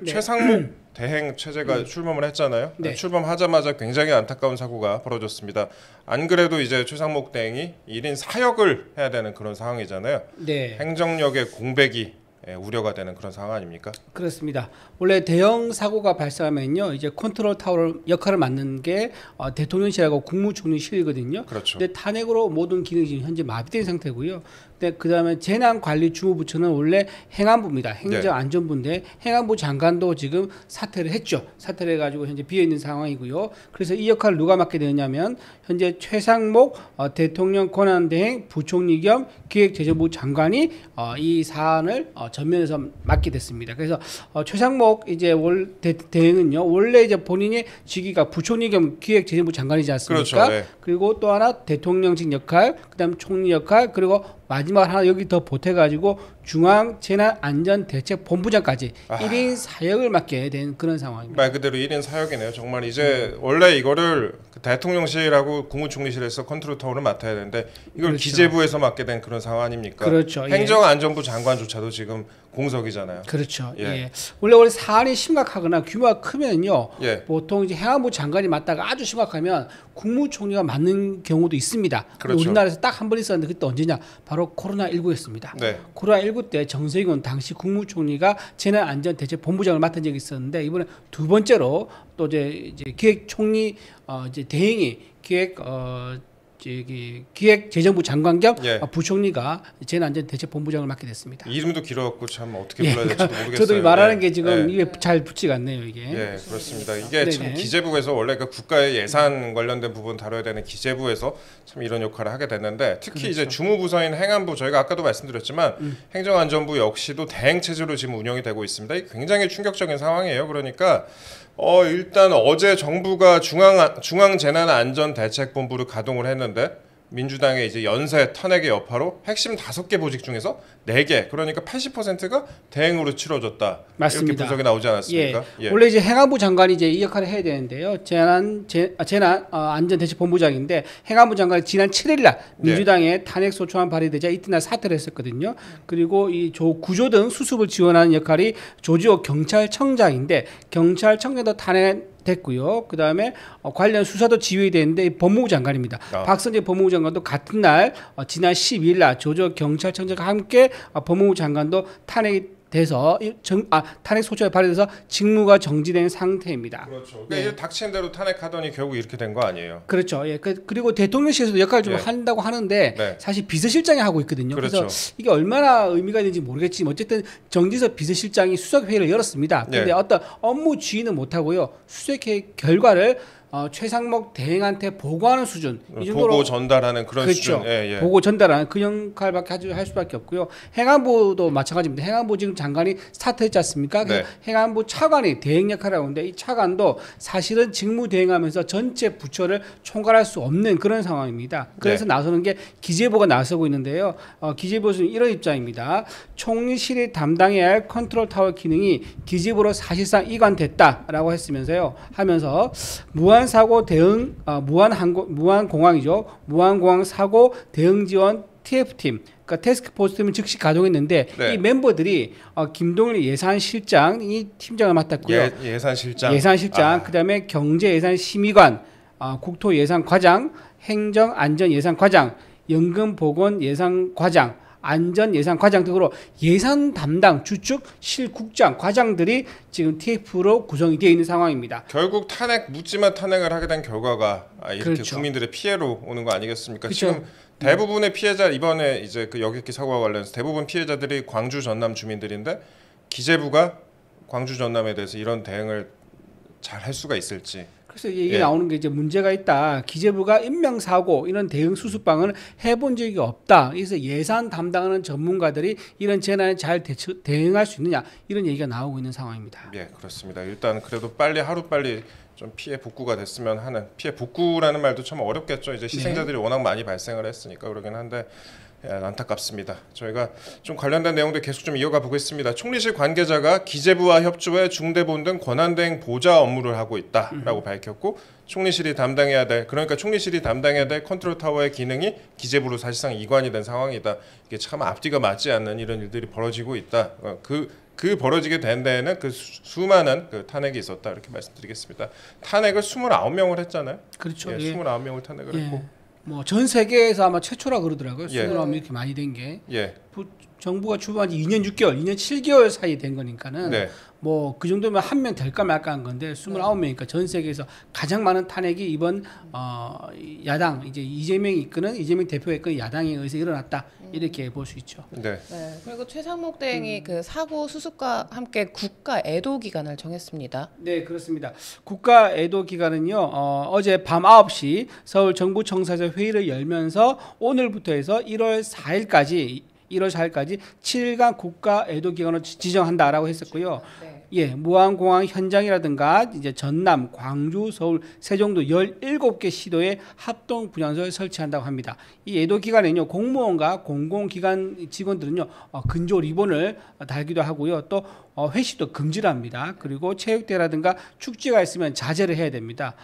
네. 최상목 대행 체제가 출범을 했잖아요. 네. 출범하자마자 굉장히 안타까운 사고가 벌어졌습니다. 안 그래도 이제 최상목 대행이 1인 사역을 해야 되는 그런 상황이잖아요. 네. 행정력의 공백이 우려가 되는 그런 상황 아닙니까? 그렇습니다. 원래 대형 사고가 발생하면요, 이제 컨트롤 타워 역할을 맡는 게 대통령실하고 국무총리실이거든요. 그렇죠. 근데 탄핵으로 모든 기능이 지금 현재 마비된 상태고요. 근데 그다음에 재난관리주무부처는 원래 행안부입니다. 행정안전부인데 행안부 장관도 지금 사퇴를 했죠. 사퇴를 해가지고 현재 비어 있는 상황이고요. 그래서 이 역할을 누가 맡게 되느냐면 현재 최상목 대통령 권한대행 부총리 겸 기획재정부 장관이 이 사안을 전면에서 맡게 됐습니다. 그래서 최상목 이제 대행은요, 원래 이제 본인의 직위가 부총리 겸 기획재정부 장관이지 않습니까? 그렇죠. 네. 그리고 또 하나 대통령직 역할, 그다음 총리 역할, 그리고 마지막 하나 여기 더 보태가지고 중앙재난안전대책본부장까지 1인 사역을 맡게 된 그런 상황입니다. 말 그대로 1인 사역이네요. 정말 이제 원래 이거를 대통령실하고 국무총리실에서 컨트롤 타워를 맡아야 되는데 이걸 그렇죠. 기재부에서 맡게 된 그런 상황 아닙니까? 그렇죠. 행정안전부 장관조차도 지금 공석이잖아요. 그렇죠. 예. 예. 원래 사안이 심각하거나 규모가 크면요, 예. 보통 이제 행안부 장관이 맡다가 아주 심각하면 국무총리가 맡는 경우도 있습니다. 그렇죠. 우리나라에서 딱 한 번 있었는데 그때 언제냐? 바로 코로나19였습니다. 네. 코로나19 때 정세균 당시 국무총리가 재난안전대책본부장을 맡은 적이 있었는데 이번에 두 번째로 또 이제 기획총리 이제 대행이 기획재정부 장관 겸 예. 부총리가 재난안전대책본부장을 맡게 됐습니다. 이름도 길어갖고 참 어떻게 불러야 될지 모르겠어요. 저도 말하는 예. 게 지금 예. 이게 잘 붙지가 않네요, 이게. 예, 그렇습니다. 이게 참 네네. 기재부에서 원래 그 국가의 예산 관련된 부분 다뤄야 되는 기재부에서 참 이런 역할을 하게 됐는데 특히 이제 주무부서인 행안부 저희가 아까도 말씀드렸지만 행정안전부 역시도 대행 체제로 지금 운영이 되고 있습니다. 이게 굉장히 충격적인 상황이에요. 그러니까 일단 어제 정부가 중앙재난안전대책본부를 가동을 했는데 민주당의 이제 연쇄 탄핵의 여파로 핵심 5개 보직 중에서 4개, 그러니까 80%가 대행으로 치러졌다. 맞습니다. 이렇게 분석이 나오지 않았습니까? 예. 원래 이제 행안부 장관이 이제 이 역할을 해야 되는데요. 재난안전대책본부장인데 행안부 장관이 지난 7일날 민주당의 탄핵 소추안 발의되자 이튿날 사퇴를 했었거든요. 그리고 이 구조 등 수습을 지원하는 역할이 조지호 경찰청장인데 경찰청장도 됐고요. 그 다음에 관련 수사도 지휘되는데 법무부 장관입니다. 박선재 법무부 장관도 같은 날 지난 12일 날 조조 경찰청장과 함께 법무부 장관도 돼서 탄핵 소추안이 발의돼서 직무가 정지된 상태입니다. 그렇죠. 그러니까 이제 닥치는 대로 탄핵하더니 결국 이렇게 된 거 아니에요? 그렇죠. 예. 그리고 대통령실에서도 역할을 좀 한다고 하는데 사실 비서실장이 하고 있거든요. 그렇죠. 그래서 이게 얼마나 의미가 있는지 모르겠지만 어쨌든 정진석 비서실장이 수석회의를 열었습니다. 그런데 어떤 업무 지휘는 못하고요. 수석회의 결과를 최상목 대행한테 보고하는 수준, 이 정도로 보고 전달하는 그런 그렇죠. 수준. 예. 보고 전달하는 그 역할밖에 할 수밖에 없고요. 행안부도 마찬가지입니다. 행안부 지금 장관이 사퇴했지 않습니까? 그래서 행안부 차관이 대행 역할을 하는데 이 차관도 사실은 직무 대행하면서 전체 부처를 총괄할 수 없는 그런 상황입니다. 그래서 나서는 게 기재부가 나서고 있는데요. 기재부는 이런 입장입니다. 총리실이 담당해야 할 컨트롤 타워 기능이 기재부로 사실상 이관됐다라고 했으면서요. 하면서 무한사고 대응, 무한공항이죠. 무한공항 사고 대응 지원 TF팀, 그러니까 태스크포스 팀을 즉시 가동했는데 이 멤버들이 김동일 예산실장이 팀장을 맡았고요. 예산실장, 그다음에 경제예산심의관, 국토예산과장, 행정안전예산과장, 연금보건예산과장, 안전예산과장 등으로 예산 담당 주축 실국장 과장들이 지금 TF로 구성이 되어 있는 상황입니다. 결국 묻지마 탄핵을 하게 된 결과가 이렇게 그렇죠. 국민들의 피해로 오는 거 아니겠습니까? 그렇죠. 지금 대부분의 피해자 이번에 이제 그 여객기 사고와 관련해서 대부분 피해자들이 광주 전남 주민들인데 기재부가 광주 전남에 대해서 이런 대응을 잘 할 수가 있을지. 그래서 이게 나오는 게 이제 문제가 있다. 기재부가 인명사고 이런 대응 수습방을 해본 적이 없다. 그래서 예산 담당하는 전문가들이 이런 재난에 잘 대응할 수 있느냐 이런 얘기가 나오고 있는 상황입니다. 예, 그렇습니다. 일단 그래도 하루빨리 좀 피해 복구가 됐으면 하는, 피해 복구라는 말도 참 어렵겠죠. 이제 희생자들이 워낙 많이 발생을 했으니까 그러긴 한데 안타깝습니다. 저희가 좀 관련된 내용들 계속 좀 이어가 보겠습니다. 총리실 관계자가 기재부와 협조해 중대본 등 권한대행 보좌 업무를 하고 있다라고 밝혔고 총리실이 담당해야 될 컨트롤 타워의 기능이 기재부로 사실상 이관이 된 상황이다. 이게 참 앞뒤가 맞지 않는 이런 일들이 벌어지고 있다. 그 그 벌어지게 된 데에는 그 수많은 그 탄핵이 있었다 이렇게 말씀드리겠습니다. 탄핵을 29명을 했잖아요. 그렇죠. 예, 예. 29명을 탄핵을 했고 뭐 전 세계에서 아마 최초라 그러더라고요. 예. 29명 이렇게 많이 된 게. 예. 정부가 출범한 지 2년 6개월, 2년 7개월 사이 된 거니까는 네. 뭐 그 정도면 한 명 될까 말까 한 건데 29명이니까 전 세계에서 가장 많은 탄핵이 이번 야당 이제 이재명이 이끄는 이재명 대표가 이끄는 야당에 의해서 일어났다 이렇게 볼 수 있죠. 네. 네. 그리고 최상목 대행이 그 사고 수습과 함께 국가 애도 기간을 정했습니다. 네, 그렇습니다. 국가 애도 기간은요. 어제 밤 9시 서울 정부청사에서 회의를 열면서 오늘부터 해서 1월 4일까지 7일간 국가 애도 기간을 지정한다라고 했었고요. 네. 예, 무안공항 현장이라든가 이제 전남, 광주, 서울, 세종도 17개 시도에 합동 분향소를 설치한다고 합니다. 이 애도 기간에는요, 공무원과 공공기관 직원들은요, 근조 리본을 달기도 하고요, 또 회식도 금지를 합니다. 그리고 체육대회라든가 축제가 있으면 자제를 해야 됩니다.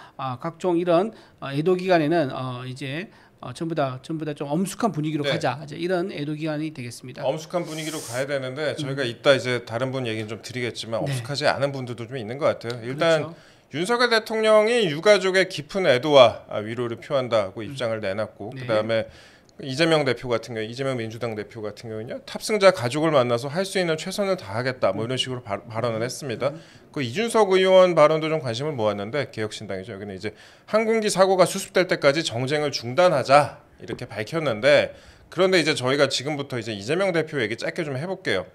각종 이런 애도 기간에는 이제 전부 다 좀 엄숙한 분위기로 네. 가자. 이제 이런 애도 기간이 되겠습니다. 엄숙한 분위기로 가야 되는데 저희가 이따 이제 다른 분 얘기는 좀 드리겠지만 네. 엄숙하지 않은 분들도 좀 있는 것 같아요. 일단 그렇죠. 윤석열 대통령이 유가족의 깊은 애도와 위로를 표한다고 입장을 내놨고 네. 그다음에 이재명 대표 같은 경우, 이재명 민주당 대표 같은 경우는요, 탑승자 가족을 만나서 할 수 있는 최선을 다하겠다, 뭐 이런 식으로 발언을 했습니다. 그 이준석 의원 발언도 좀 관심을 모았는데 개혁신당이죠. 여기는 이제 항공기 사고가 수습될 때까지 정쟁을 중단하자 이렇게 밝혔는데 그런데 이제 저희가 지금부터 이제 이재명 대표 얘기 짧게 좀 해볼게요.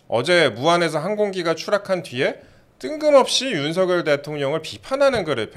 어제 무안에서 항공기가 추락한 뒤에 뜬금없이 윤석열 대통령을 비판하는 글을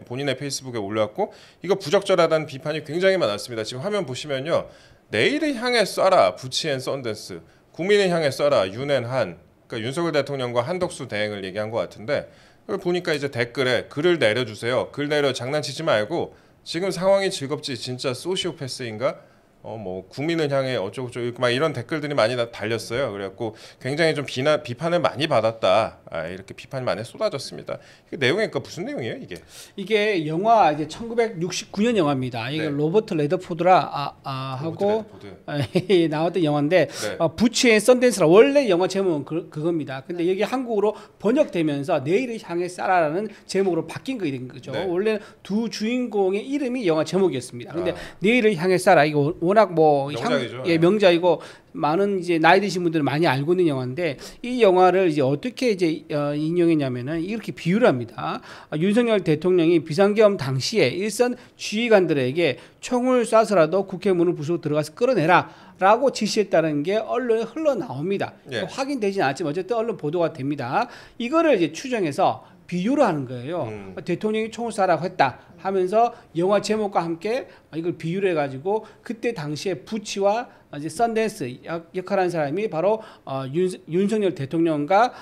본인의 페이스북에 올렸고 이거 부적절하다는 비판이 굉장히 많았습니다. 지금 화면 보시면요. 내일을 향해 쏴라 부치 앤 썬댄스, 국민을 향해 쏴라 윤앤한, 그러니까 윤석열 대통령과 한덕수 대행을 얘기한 것 같은데 그걸 보니까 이제 댓글에 글을 내려주세요. 글 내려 장난치지 말고 지금 상황이 즐겁지 진짜 소시오패스인가? 뭐 국민을 향해 어쩌고저쩌고 막 이런 댓글들이 많이 달렸어요. 그래갖고 굉장히 좀 비판을 많이 받았다. 이렇게 비판이 많이 쏟아졌습니다. 이게 내용이니까 무슨 내용이에요, 이게? 이게 영화 이제 1969년 영화입니다. 이게 네. 로버트 레더포드라 하고 레드포드. 나왔던 영화인데 네. 부치 앤 썬댄스라 원래 영화 제목은 그겁니다. 근데 여기 한국어로 번역되면서 내일을 향해 쏴라라는 제목으로 바뀐 거 된 거죠. 네. 원래 두 주인공의 이름이 영화 제목이었습니다. 근데 내일을 향해 쏴라 이거 워낙 뭐 명작이죠. 명작이고 많은 이제 나이 드신 분들은 많이 알고 있는 영화인데 이 영화를 이제 어떻게 이제 인용했냐면은 이렇게 비유를 합니다. 윤석열 대통령이 비상계엄 당시에 일선 지휘관들에게 총을 쏴서라도 국회 문을 부수고 들어가서 끌어내라라고 지시했다는 게 언론에 흘러나옵니다. 예. 확인되지는 않지만 어쨌든 언론 보도가 됩니다. 이거를 이제 추정해서 비유를 하는 거예요. 대통령이 총을 쏴라고 했다 하면서 영화 제목과 함께 이걸 비유를 해가지고 그때 당시에 부치와 이제 썬댄스 역할하는 사람이 바로 윤석열 대통령과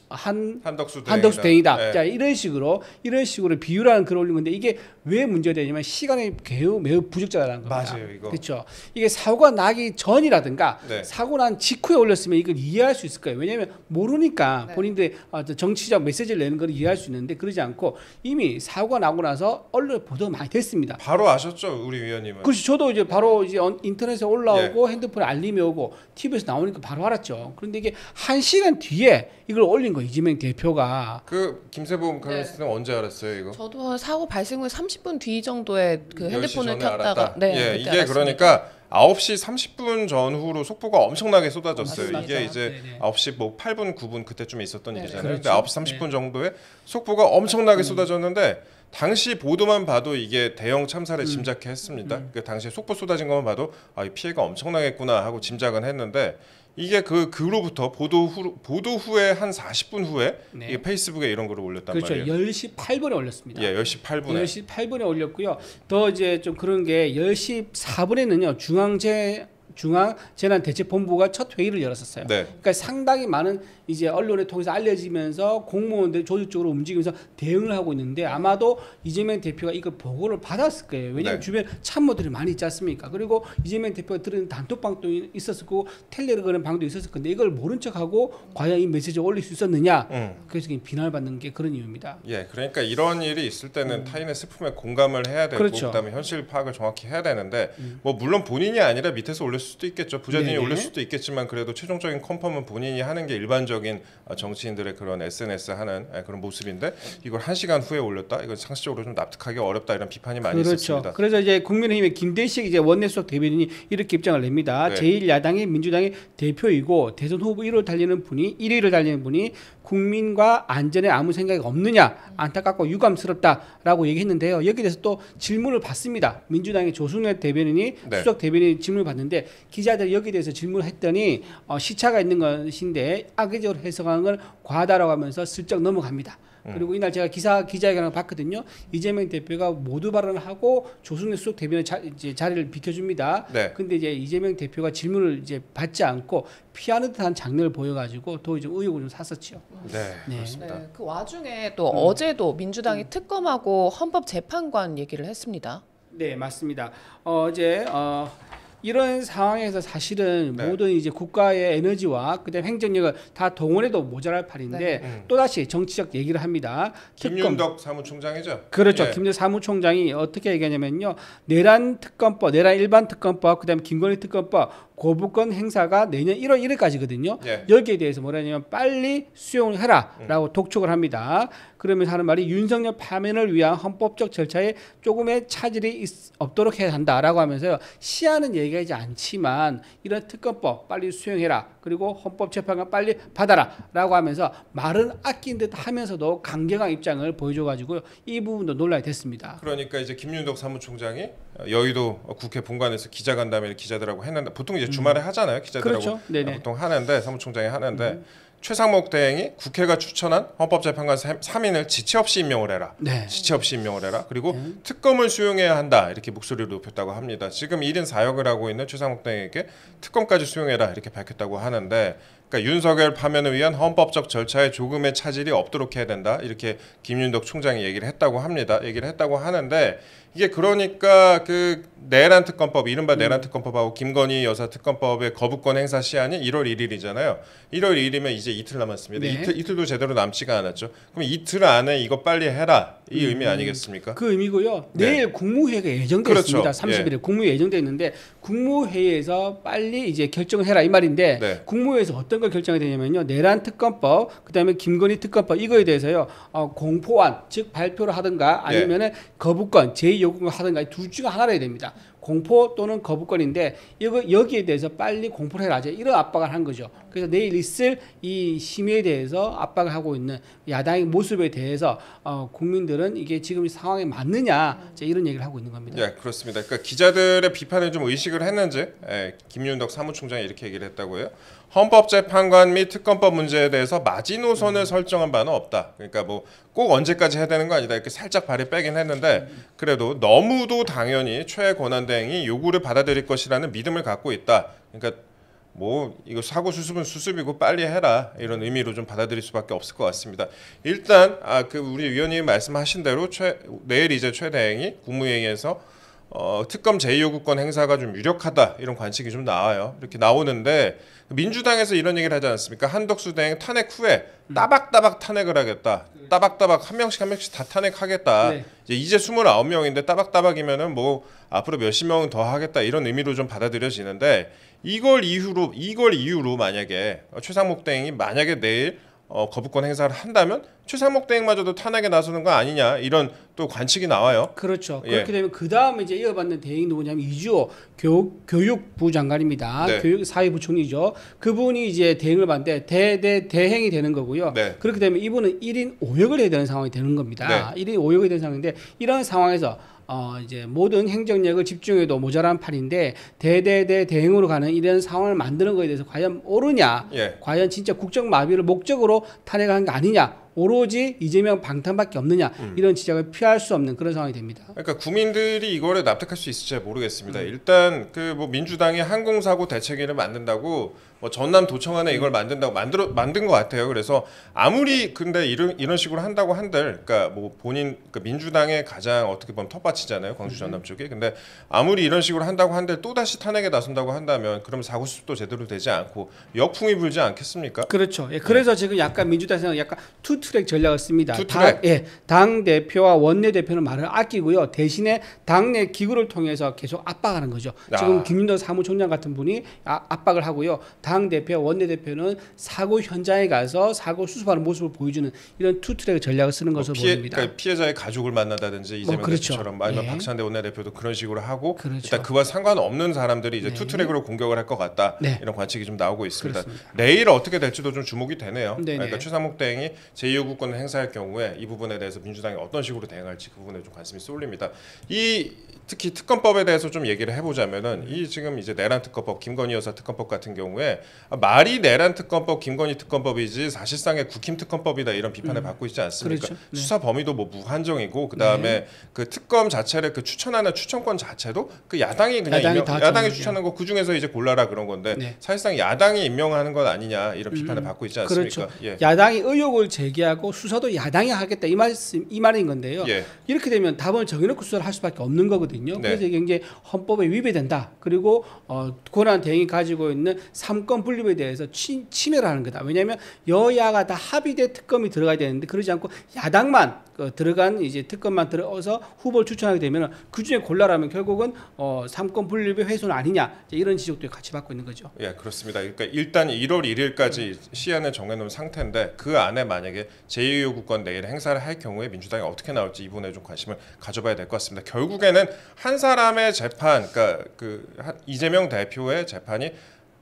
한덕수 대행이다. 네. 자 이런 식으로 비유라는 글을 올린 건데 이게 왜 문제가 되냐면 시간이 매우 부적절하다는 겁니다. 맞아요, 이거. 그렇죠. 이게 사고가 나기 전이라든가 네. 사고 난 직후에 올렸으면 이걸 이해할 수 있을 거예요. 왜냐하면 모르니까 네. 본인들의 정치적 메시지를 내는 걸 이해할 수 있는데 그러지 않고 이미 사고가 나고 나서 언론에 보도가 많이 됐습니다. 바로 아셨죠, 우리 위원님은? 그렇죠. 저도 이제 바로 이제 인터넷에 올라오고 핸드폰에 알림이 오고 TV에서 나오니까 바로 알았죠. 그런데 이게 1시간 뒤에 이걸 올린 거 이재명 대표가. 그 김세범 칼럼니스트는 언제 알았어요, 이거? 저도 사고 발생 후 30분 뒤 정도에 그 10시 핸드폰을 전에 켰다가 알았다. 네, 예, 그때 이게 알았습니다. 그러니까 9시 30분 전후로 속보가 엄청나게 쏟아졌어요. 맞습니다. 이게 이제 네네. 9시 뭐 8분, 9분 그때쯤에 있었던 네. 일이잖아요. 그렇죠. 근데 9시 30분 정도에 속보가 엄청나게 쏟아졌는데 당시 보도만 봐도 이게 대형 참사를 짐작했습니다. 그 당시에 속보 쏟아진 것만 봐도 이 피해가 엄청나겠구나 하고 짐작은 했는데 이게 그로부터 보도 후에 한 40분 후에 네. 이게 페이스북에 이런 거를 올렸단 그렇죠. 말이에요. 10시 8분에 올렸습니다. 예, 10시 8분에. 10시 8분에 올렸고요. 더 이제 좀 그런 게 10시 4분에는요. 중앙재난대책본부가 첫 회의를 열었었어요. 네. 그러니까 상당히 많은 이제 언론에 통해서 알려지면서 공무원들이 조직적으로 움직이면서 대응을 하고 있는데 아마도 이재명 대표가 이걸 보고를 받았을 거예요. 왜냐하면 네. 주변 참모들이 많이 있지 않습니까? 그리고 이재명 대표가 들은 단톡방도 있었고 텔레그램 방도 있었을 건데 이걸 모른 척하고 과연 이 메시지를 올릴 수 있었느냐? 그래서 비난을 받는 게 그런 이유입니다. 예, 그러니까 이런 일이 있을 때는 타인의 슬픔에 공감을 해야 되고 그렇죠. 그다음에 현실 파악을 정확히 해야 되는데 뭐 물론 본인이 아니라 밑에서 올렸을 수도 있겠죠. 부자진이 네네. 올릴 수도 있겠지만 그래도 최종적인 컨펌은 본인이 하는 게 일반적인 정치인들의 그런 SNS 하는 그런 모습인데 이걸 1시간 후에 올렸다. 이건 상식적으로 좀 납득하기 어렵다 이런 비판이 많이 그렇죠. 있었습니다. 그래서 이제 국민의힘의 김대식 이제 원내수석 대변인이 이렇게 입장을 냅니다. 네. 제1야당의 민주당의 대표이고 대선 후보 1위를 달리는 분이 국민과 안전에 아무 생각이 없느냐 안타깝고 유감스럽다라고 얘기했는데요. 여기에 대해서 또 질문을 받습니다. 민주당의 조승래 대변인이 네. 수석 대변인이 질문을 받는데 기자들이 여기에 대해서 질문을 했더니 시차가 있는 것인데 악의적으로 해석하는 건 과하다라고 하면서 슬쩍 넘어갑니다. 그리고 이날 제가 기자회견을 봤거든요. 이재명 대표가 모두 발언을 하고 조승래 수석 대변인 이제 자리를 비켜줍니다. 네. 근데 이제 이재명 대표가 질문을 이제 받지 않고 피하는 듯한 장면을 보여가지고 더 이제 의혹을 좀 샀었죠. 네, 네. 그렇습니다. 네, 그 와중에 또 어제도 민주당이 특검하고 헌법재판관 얘기를 했습니다. 네, 맞습니다. 어제 이런 상황에서 사실은 네. 모든 이제 국가의 에너지와 그다음 행정력을 다 동원해도 모자랄 판인데 네. 또 다시 정치적 얘기를 합니다. 김윤덕 사무총장이죠. 그렇죠. 예. 김대 사무총장이 어떻게 얘기하냐면요. 내란 특검법, 내란 일반 특검법, 그다음 김건희 특검법 거부권 행사가 내년 1월 1일까지거든요. 예. 여기에 대해서 뭐라냐면 빨리 수용을 해라라고 독촉을 합니다. 그러면서 하는 말이 윤석열 파면을 위한 헌법적 절차에 조금의 차질이 없도록 해야 한다라고 하면서요. 시한은 얘기하지 않지만 이런 특검법 빨리 수용해라. 그리고 헌법재판관 빨리 받아라라고 하면서 말은 아낀 듯 하면서도 강경한 입장을 보여줘가지고 이 부분도 논란이 됐습니다. 그러니까 이제 김윤덕 사무총장이 여의도 국회 본관에서 기자간담회를 기자들하고 했는데 보통 이제 주말에 하잖아요. 기자들하고 그렇죠. 네네. 보통 하는데 사무총장이 하는데 최상목 대행이 국회가 추천한 헌법재판관 3인을 지체 없이 임명을 해라. 네. 지체 없이 임명을 해라. 그리고 특검을 수용해야 한다. 이렇게 목소리를 높였다고 합니다. 지금 1인 4역을 하고 있는 최상목 대행에게 특검까지 수용해라. 이렇게 밝혔다고 하는데 그러니까 윤석열 파면을 위한 헌법적 절차에 조금의 차질이 없도록 해야 된다. 이렇게 김윤덕 총장이 얘기를 했다고 합니다. 얘기를 했다고 하는데 이게 그러니까 그 내란 특검법 이른바 내란 특검법하고 김건희 여사 특검법의 거부권 행사 시한이 1월 1일이잖아요. 1월 1일이면 이제 이틀 남았습니다. 네. 이틀도 제대로 남지가 않았죠. 그럼 이틀 안에 이거 빨리 해라. 이 의미 아니겠습니까? 그 의미고요. 네. 내일 국무회의가 예정돼 그렇죠. 있습니다. 30일에 국무회의 예정돼 있는데 국무회의에서 빨리 이제 결정을 해라 이 말인데 네. 국무회의에서 어떤 걸 결정이 되냐면요. 내란 특검법, 그다음에 김건희 특검법 이거에 대해서요. 공포안 즉 발표를 하든가 아니면은 거부권 제2요구를 하든가 둘 중에 하나를 해야 됩니다. 공포 또는 거부권인데 여기에 대해서 빨리 공포를 해라 이런 압박을 한 거죠. 그래서 내일 있을 이 심의에 대해서 압박을 하고 있는 야당의 모습에 대해서 국민들은 이게 지금 상황에 맞느냐 이런 얘기를 하고 있는 겁니다. 네, 그렇습니다. 그러니까 기자들의 비판을 좀 의식을 했는지 김윤덕 사무총장이 이렇게 얘기를 했다고요. 헌법재판관 및 특검법 문제에 대해서 마지노선을 설정한 바는 없다. 그러니까 뭐 꼭 언제까지 해야 되는 거 아니다. 이렇게 살짝 발이 빼긴 했는데 그래도 너무도 당연히 최고난대행이 요구를 받아들일 것이라는 믿음을 갖고 있다. 그러니까 뭐 이거 사고 수습은 수습이고 빨리 해라 이런 의미로 좀 받아들일 수밖에 없을 것 같습니다. 일단 그 우리 위원님이 말씀하신 대로 내일 이제 최 대행이 국무회의에서 특검 제2요구권 행사가 좀 유력하다 이런 관측이 좀 나와요. 이렇게 나오는데 민주당에서 이런 얘기를 하지 않습니까? 한덕수 대행 탄핵 후에 따박따박 탄핵을 하겠다. 따박따박 한 명씩 다 탄핵하겠다. 네. 이제 29명인데 따박따박이면은 뭐 앞으로 몇십 명은 더 하겠다 이런 의미로 좀 받아들여지는데 이걸 이유로 만약에 최상목 대행이 만약에 내일 거부권 행사를 한다면 최상목 대행마저도 탄핵에 나서는 거 아니냐 이런 또 관측이 나와요. 그렇죠. 예. 그렇게 되면 그 다음에 이제 이어받는 대행이 누구냐면 이주호 교육부 장관입니다. 네. 교육사회부총리죠. 그분이 이제 대행을 받는데 대행이 되는 거고요. 네. 그렇게 되면 이분은 1인 5역을 해야 되는 상황이 되는 겁니다. 네. 1인 5역이 되는 상황인데 이런 상황에서 이제 모든 행정력을 집중해도 모자란 판인데 대행으로 가는 이런 상황을 만드는 거에 대해서 과연 옳으냐? 예. 과연 진짜 국정 마비를 목적으로 탄핵한 게 아니냐? 오로지 이재명 방탄밖에 없느냐? 이런 지적을 피할 수 없는 그런 상황이 됩니다. 그러니까 국민들이 이거를 납득할 수 있을지 모르겠습니다. 일단 그 뭐 민주당이 항공사고 대책위를 만든다고 뭐 전남 도청안에 이걸 만든 것 같아요. 그래서 아무리 근데 이런 식으로 한다고 한들, 그러니까 뭐 본인 민주당의 가장 어떻게 보면 텃밭이잖아요, 광주 전남 쪽이. 근데 아무리 이런 식으로 한다고 한들 또 다시 탄핵에 나선다고 한다면 그럼 사고 수습도 제대로 되지 않고 역풍이 불지 않겠습니까? 그렇죠. 예, 그래서 지금 약간 민주당에서는 약간 투트랙 전략을 씁니다. 투트랙. 당 대표와 원내 대표는 말을 아끼고요. 대신에 당내 기구를 통해서 계속 압박하는 거죠. 지금 김윤도 사무총장 같은 분이 압박을 하고요. 당 대표, 원내 대표는 사고 현장에 가서 사고 수습하는 모습을 보여주는 이런 투트랙 전략을 쓰는 것으로 보입니다. 그러니까 피해자의 가족을 만난다든지 이재명 그렇죠. 대표처럼 아니면 예. 박찬대 원내대표도 그런 식으로 하고 그렇죠. 일단 그와 상관없는 사람들이 이제 네. 투트랙으로 공격을 할 것 같다. 네. 이런 관측이 좀 나오고 있습니다. 그렇습니다. 내일 어떻게 될지도 좀 주목이 되네요. 네네. 그러니까 최상목 대행이 제2요구권을 행사할 경우에 이 부분에 대해서 민주당이 어떤 식으로 대응할지 그 부분에 좀 관심이 쏠립니다. 특히 특검법에 대해서 좀 얘기를 해보자면은 이 지금 이제 내란 특검법, 김건희 여사 특검법 같은 경우에 말이 내란 특검법, 김건희 특검법이지 사실상의 국힘 특검법이다 이런 비판을 받고 있지 않습니까? 그렇죠. 네. 수사 범위도 뭐 무한정이고 그 다음에 그 특검 자체를 그 추천하는 추천권 자체도 그 야당이 그냥 야당이 추천한 거 그 중에서 이제 골라라 그런 건데 네. 사실상 야당이 임명하는 건 아니냐 이런 비판을 받고 있지 않습니까? 그렇죠. 예. 야당이 의혹을 제기하고 수사도 야당이 하겠다 이 말인 건데요. 예. 이렇게 되면 답을 정해놓고 수사를 할 수밖에 없는 거거든요. 네. 그래서 이게 이제 헌법에 위배된다. 그리고 권한 대행이 가지고 있는 삼권 분립에 대해서 침해를 하는 거다. 왜냐하면 여야가 다 합의돼 특검이 들어가야 되는데 그러지 않고 야당만 들어간 이제 특검만 들어서 후보를 추천하게 되면 그 중에 골라라면 결국은 삼권 분립의 훼손 아니냐 이런 지적도 같이 받고 있는 거죠. 예, 그렇습니다. 그러니까 일단 1월 1일까지 시한을 정해놓은 상태인데 그 안에 만약에 제2요구권 내일 행사를 할 경우에 민주당이 어떻게 나올지 이 부분에 좀 관심을 가져봐야 될 것 같습니다. 결국에는 한 사람의 재판, 그러니까 이재명 대표의 재판이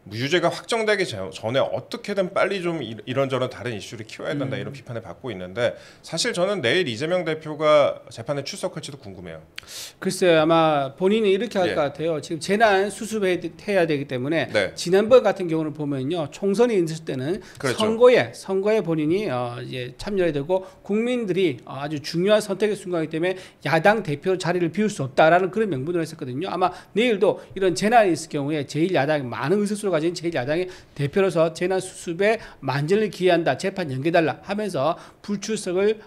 무죄가 확정되기 전에 어떻게든 빨리 좀 이런저런 다른 이슈를 키워야 된다 이런 비판을 받고 있는데 사실 저는 내일 이재명 대표가 재판에 출석할지도 궁금해요. 글쎄요, 아마 본인이 이렇게 할 것 예. 같아요. 지금 재난 수습해야 되기 때문에 네. 지난번 같은 경우를 보면요, 총선이 있을 때는 그렇죠. 선거에 본인이 이제 참여해야 되고 국민들이 아주 중요한 선택의 순간이기 때문에 야당 대표 자리를 비울 수 없다라는 그런 명분을 했었거든요. 아마 내일도 이런 재난이 있을 경우에 제1야당이 많은 의석수를 가진 제1야당의 대표로서 재난 수습에 만전을 기해한다, 재판 연기달라 하면서 불출석을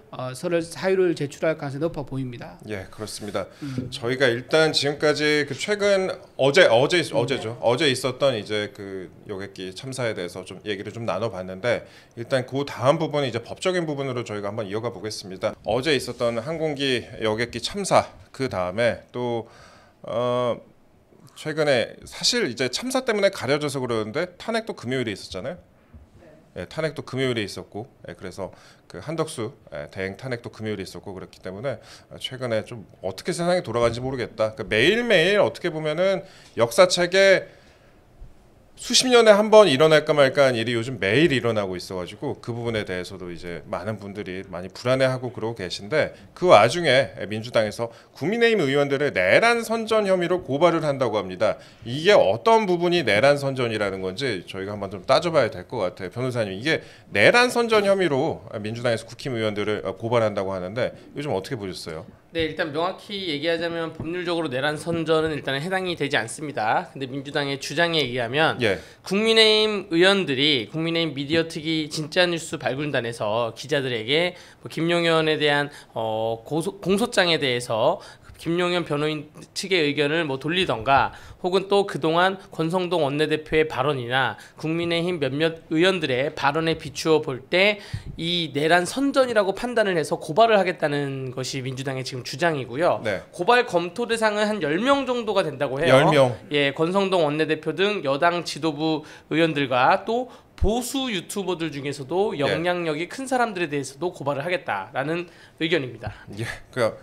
사유를 제출할 가능성이 높아 보입니다. 예, 그렇습니다. 저희가 일단 지금까지 그 최근 어제죠. 어제 있었던 이제 그 여객기 참사에 대해서 좀 얘기를 좀 나눠봤는데 일단 그 다음 부분이 이제 법적인 부분으로 저희가 한번 이어가 보겠습니다. 어제 있었던 항공기 여객기 참사 그 다음에 또 최근에 사실 이제 참사 때문에 가려져서 그러는데 탄핵도 금요일에 있었잖아요. 예, 탄핵도 금요일에 있었고, 예, 그래서 그 한덕수 대행 탄핵도 금요일에 있었고 그렇기 때문에 최근에 좀 어떻게 세상이 돌아가는지 모르겠다. 그러니까 매일매일 어떻게 보면은 역사책에 수십 년에 한 번 일어날까 말까 한 일이 요즘 매일 일어나고 있어가지고 그 부분에 대해서도 이제 많은 분들이 많이 불안해하고 그러고 계신데 그 와중에 민주당에서 국민의힘 의원들을 내란 선전 혐의로 고발을 한다고 합니다. 이게 어떤 부분이 내란 선전이라는 건지 저희가 한번 좀 따져봐야 될 것 같아요. 변호사님, 이게 내란 선전 혐의로 민주당에서 국힘 의원들을 고발한다고 하는데 요즘 어떻게 보셨어요? 네, 일단 명확히 얘기하자면 법률적으로 내란 선전은 일단 해당이 되지 않습니다. 근데 민주당의 주장에 의하면 예. 국민의힘 의원들이 국민의힘 미디어 특위 진짜 뉴스 발굴단에서 기자들에게 김용현에 대한 공소장에 대해서 김용현 변호인 측의 의견을 돌리던가 혹은 또 그동안 권성동 원내대표의 발언이나 국민의힘 몇몇 의원들의 발언에 비추어 볼 때 이 내란 선전이라고 판단을 해서 고발을 하겠다는 것이 민주당의 지금 주장이고요. 네. 고발 검토 대상은 한 10명 정도가 된다고 해요. 10명. 예, 권성동 원내대표 등 여당 지도부 의원들과 또 보수 유튜버들 중에서도 영향력이 큰 사람들에 대해서도 고발을 하겠다라는 의견입니다. 예, 그러니까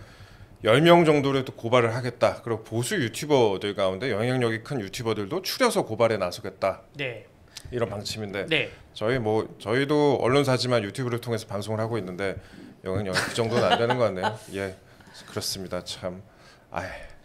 10명 정도를 또 고발을 하겠다. 그리고 보수 유튜버들 가운데 영향력이 큰 유튜버들도 추려서 고발에 나서겠다. 네. 이런 방침인데 네. 저희도 언론사지만 유튜브를 통해서 방송을 하고 있는데 영향력이 그 정도는 안 되는 것 같네요. 예, 그렇습니다. 참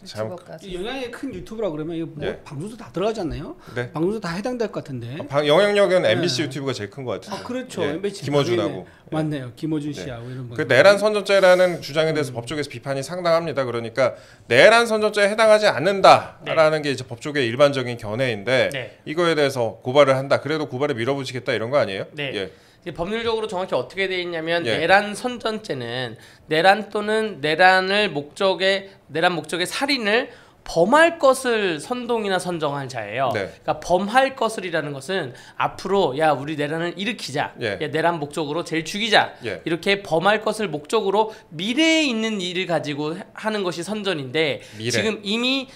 참 유튜버까지. 영향이 큰 유튜브라 그러면 이거 뭐 예. 방송도 다 들어가지 않나요? 네. 방송도 다 해당될 것 같은데. 영향력은 MBC 유튜브가 제일 큰 것 같아요. 그렇죠. 예, MBC 김어준하고. 맞네요. 김어준 씨하고 이런 분. 그 내란 선전죄라는 주장에 대해서 법조계에서 비판이 상당합니다. 그러니까 내란 선전죄에 해당하지 않는다라는 게 이제 법조계의 일반적인 견해인데 네. 이거에 대해서 고발을 한다. 그래도 고발에 밀어붙이겠다 이런 거 아니에요? 네. 예. 이제 법률적으로 정확히 어떻게 되어 있냐면 예. 내란 선전죄는 내란 또는 내란 목적의 살인을 범할 것을 선동이나 선정한 자예요. 네. 그러니까 범할 것을이라는 것은 앞으로 야 우리 내란을 일으키자, 예. 야, 내란 목적으로 쟤를 죽이자 예. 이렇게 범할 것을 목적으로 미래에 있는 일을 가지고 하는 것이 선전인데 미래. 지금 이미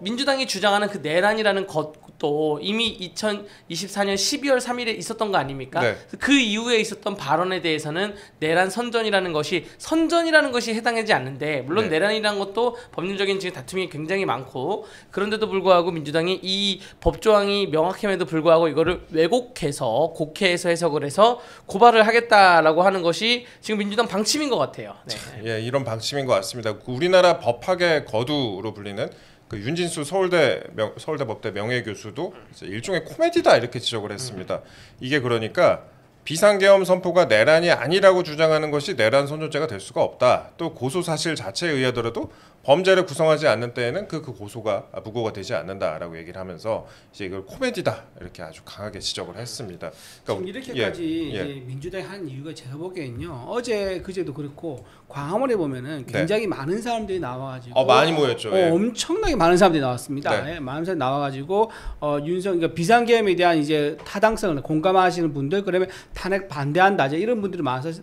민주당이 주장하는 그 내란이라는 것도 이미 2024년 12월 3일에 있었던 거 아닙니까? 네. 그 이후에 있었던 발언에 대해서는 내란 선전이라는 것이 해당하지 않는데 물론 네. 내란이라는 것도 법률적인 지금 다툼이 굉장히 많고 그런데도 불구하고 민주당이 이 법조항이 명확함에도 불구하고 이거를 왜곡해서 곡해해서 해석을 해서 고발을 하겠다라고 하는 것이 지금 민주당 방침인 것 같아요. 네. 예, 이런 방침인 것 같습니다. 우리나라 법학의 거두로 불리는 그 윤진수 서울대 법대 명예교수도 이제 일종의 코미디다 이렇게 지적을 했습니다. 이게 그러니까 비상계엄 선포가 내란이 아니라고 주장하는 것이 내란 선전죄가 될 수가 없다. 또 고소 사실 자체에 의하더라도 범죄를 구성하지 않는 때에는 그 고소가 무고가 되지 않는다라고 얘기를 하면서 이제 이걸 코미디다 이렇게 아주 강하게 지적을 했습니다. 지금 이렇게까지 예. 이제 민주당이 한 이유가 제가 보기엔요. 어제 그제도 그렇고 광화문에 보면은 굉장히 많은 사람들이 나와가지고 많이 모였죠. 예. 엄청나게 많은 사람들이 나왔습니다. 네. 예, 많은 사람이 나와가지고 그러니까 비상계엄에 대한 이제 타당성을 공감하시는 분들 그러면 탄핵 반대한다 이제 이런 분들이 많아서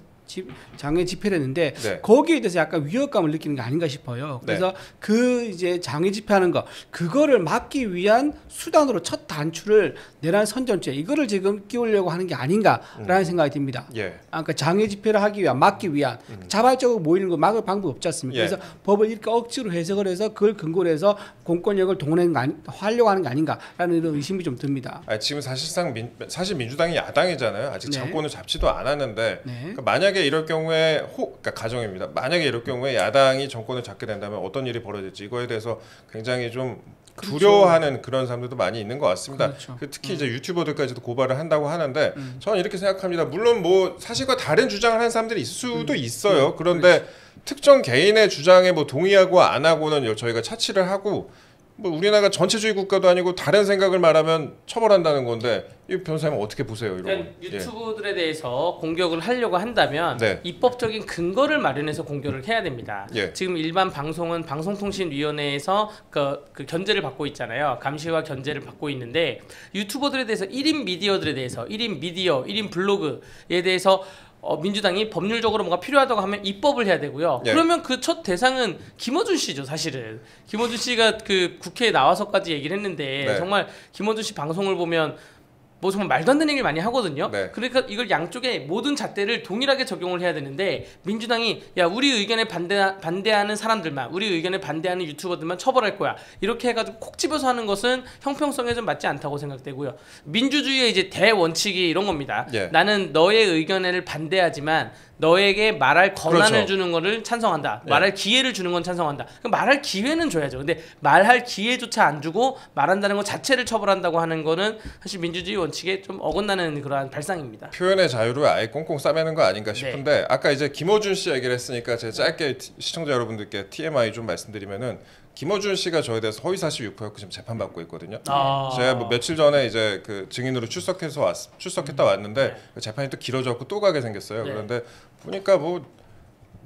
장외 집회를 했는데 네. 거기에 대해서 약간 위협감을 느끼는 게 아닌가 싶어요. 그래서 그 이제 장외 집회하는 거 그거를 막기 위한 수단으로 첫 단추를 내란 선전죄 이거를 지금 끼우려고 하는 게 아닌가라는 생각이 듭니다. 예. 그러니까 장외 집회를 하기 위한 막기 위한 자발적으로 모이는 거 막을 방법이 없지 않습니까? 예. 그래서 법을 이렇게 억지로 해석을 해서 그걸 근거로 해서 공권력을 동원하려고 하는 게 아닌가라는 이런 의심이 좀 듭니다. 지금 사실상 사실 민주당이 야당이잖아요. 아직 네. 정권을 잡지도 않았는데 네. 그러니까 만약에 이럴 경우에 그러니까 가정입니다. 만약에 이럴 경우에 야당이 정권을 잡게 된다면 어떤 일이 벌어질지 이거에 대해서 굉장히 좀 그렇죠. 두려워하는 그런 사람들도 많이 있는 것 같습니다. 그렇죠. 특히 이제 유튜버들까지도 고발을 한다고 하는데 저는 이렇게 생각합니다. 물론 뭐 사실과 다른 주장을 하는 사람들이 있을 수도 있어요. 그런데 특정 개인의 주장에 뭐 동의하고 안 하고는 저희가 차치를 하고 뭐 우리나라가 전체주의 국가도 아니고 다른 생각을 말하면 처벌한다는 건데 이 변호사님 어떻게 보세요? 이런 그러니까 건? 유튜브들에 대해서 공격을 하려고 한다면 네. 입법적인 근거를 마련해서 공격을 해야 됩니다. 예. 지금 일반 방송은 방송통신위원회에서 그 견제를 받고 있잖아요. 감시와 견제를 받고 있는데 유튜버들에 대해서 1인 미디어들에 대해서 1인 미디어, 1인 블로그에 대해서 민주당이 법률적으로 뭔가 필요하다고 하면 입법을 해야 되고요. 예. 그러면 그 첫 대상은 김어준 씨죠, 사실은. 김어준 씨가 그 국회에 나와서까지 얘기를 했는데 네. 정말 김어준 씨 방송을 보면 뭐 정말 말도 안 되는 얘기를 많이 하거든요. 네. 그러니까 이걸 양쪽의 모든 잣대를 동일하게 적용을 해야 되는데 민주당이 야 우리 의견에 반대하는 사람들만 우리 의견에 반대하는 유튜버들만 처벌할 거야 이렇게 해가지고 콕 집어서 하는 것은 형평성에 좀 맞지 않다고 생각되고요. 민주주의의 이제 대원칙이 이런 겁니다. 예. 나는 너의 의견을 반대하지만 너에게 말할 권한을 그렇죠. 주는 거를 찬성한다. 네. 말할 기회를 주는 건 찬성한다. 그럼 말할 기회는 줘야죠. 근데 말할 기회조차 안 주고 말한다는 것 자체를 처벌한다고 하는 거는 사실 민주주의 원칙에 좀 어긋나는 그러한 발상입니다. 표현의 자유를 아예 꽁꽁 싸매는 거 아닌가 싶은데 아까 이제 김어준 씨 얘기를 했으니까 제가 짧게 시청자 여러분들께 TMI 좀 말씀드리면은 김어준 씨가 저에 대해서 허위사실 유포했고 지금 재판받고 있거든요. 제가 뭐 며칠 전에 이제 그 증인으로 출석했다 왔는데 그 재판이 또 길어졌고 또 가게 생겼어요. 네. 그런데 보니까 뭐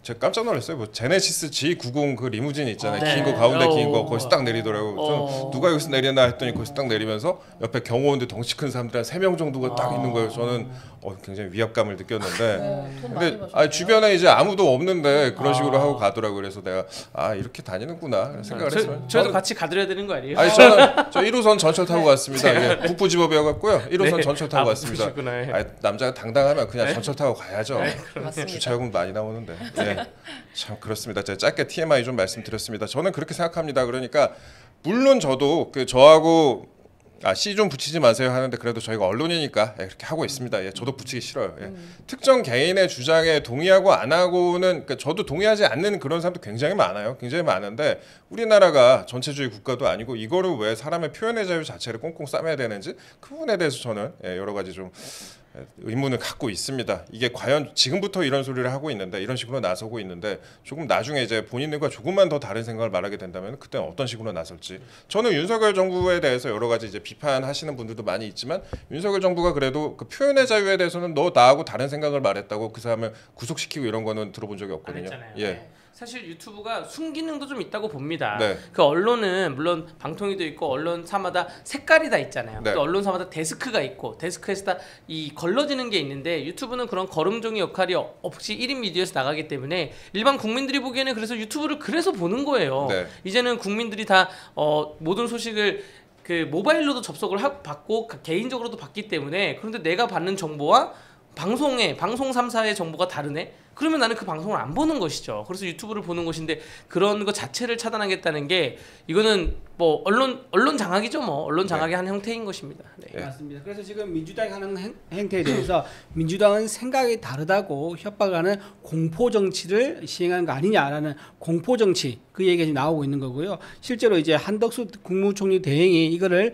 제가 깜짝 놀랐어요. 뭐 제네시스 G90 그 리무진 있잖아요. 네. 긴 거 가운데 긴 거 어. 거기서 딱 내리더라고. 전 누가 여기서 내리나 했더니 거기서 딱 내리면서 옆에 경호원들 덩치 큰 사람들 한 3명 정도가 딱 있는 거예요. 저는 굉장히 위압감을 느꼈는데 돈 많이 근데 버셨네요. 주변에 이제 아무도 없는데 그런 식으로 하고 가더라고. 그래서 내가 이렇게 다니는구나 생각을 했어요. 저희도 같이 가드려야 되는 거 아니에요? 아니 저 1호선 전철 타고 갔습니다. 예, 북부지법이어갖고요. 1호선 네. 전철 타고 갔습니다. 그러시구나. 예. 남자가 당당하면 그냥 전철 타고 가야죠. 맞습니다. 주차요금 많이 나오는데. 예. 참 그렇습니다. 제가 짧게 TMI 좀 말씀드렸습니다. 저는 그렇게 생각합니다. 그러니까 물론 저도 저하고 C 좀 붙이지 마세요 하는데 그래도 저희가 언론이니까 그렇게 하고 있습니다. 예, 저도 붙이기 싫어요. 예. 특정 개인의 주장에 동의하고 안 하고는 그러니까 저도 동의하지 않는 그런 사람도 굉장히 많아요. 굉장히 많은데 우리나라가 전체주의 국가도 아니고 이거를 왜 사람의 표현의 자유 자체를 꽁꽁 싸매야 되는지 그 부분에 대해서 저는 여러 가지 좀 의문을 갖고 있습니다. 이게 과연 지금부터 이런 소리를 하고 있는데 이런 식으로 나서고 있는데 조금 나중에 이제 본인들과 조금만 더 다른 생각을 말하게 된다면 그때는 어떤 식으로 나설지. 저는 윤석열 정부에 대해서 여러 가지 이제 비판하시는 분들도 많이 있지만 윤석열 정부가 그래도 그 표현의 자유에 대해서는 너 나하고 다른 생각을 말했다고 그 사람을 구속시키고 이런 거는 들어본 적이 안 없거든요. 했잖아요. 예. 네. 사실 유튜브가 순기능도 좀 있다고 봅니다. 네. 그 언론은 물론 방통위도 있고 언론사마다 색깔이 다 있잖아요. 네. 또 언론사마다 데스크가 있고 데스크에서 다 이 걸러지는 게 있는데 유튜브는 그런 걸음종이 역할이 없이 1인 미디어에서 나가기 때문에 일반 국민들이 보기에는 그래서 유튜브를 그래서 보는 거예요. 네. 이제는 국민들이 다 모든 소식을 그 모바일로도 접속을 받고 개인적으로도 받기 때문에 그런데 내가 받는 정보와 방송 3사의 정보가 다르네? 그러면 나는 그 방송을 안 보는 것이죠. 그래서 유튜브를 보는 것인데 그런 것 자체를 차단하겠다는 게 이거는 뭐 언론 장악이죠. 뭐 언론 장악의 한 형태인 것입니다. 네. 맞습니다. 그래서 지금 민주당이 하는 행태에 대해서 민주당은 생각이 다르다고 협박하는 공포 정치를 시행하는 거 아니냐라는 공포 정치 그 얘기가 지금 나오고 있는 거고요. 실제로 이제 한덕수 국무총리 대행이 이거를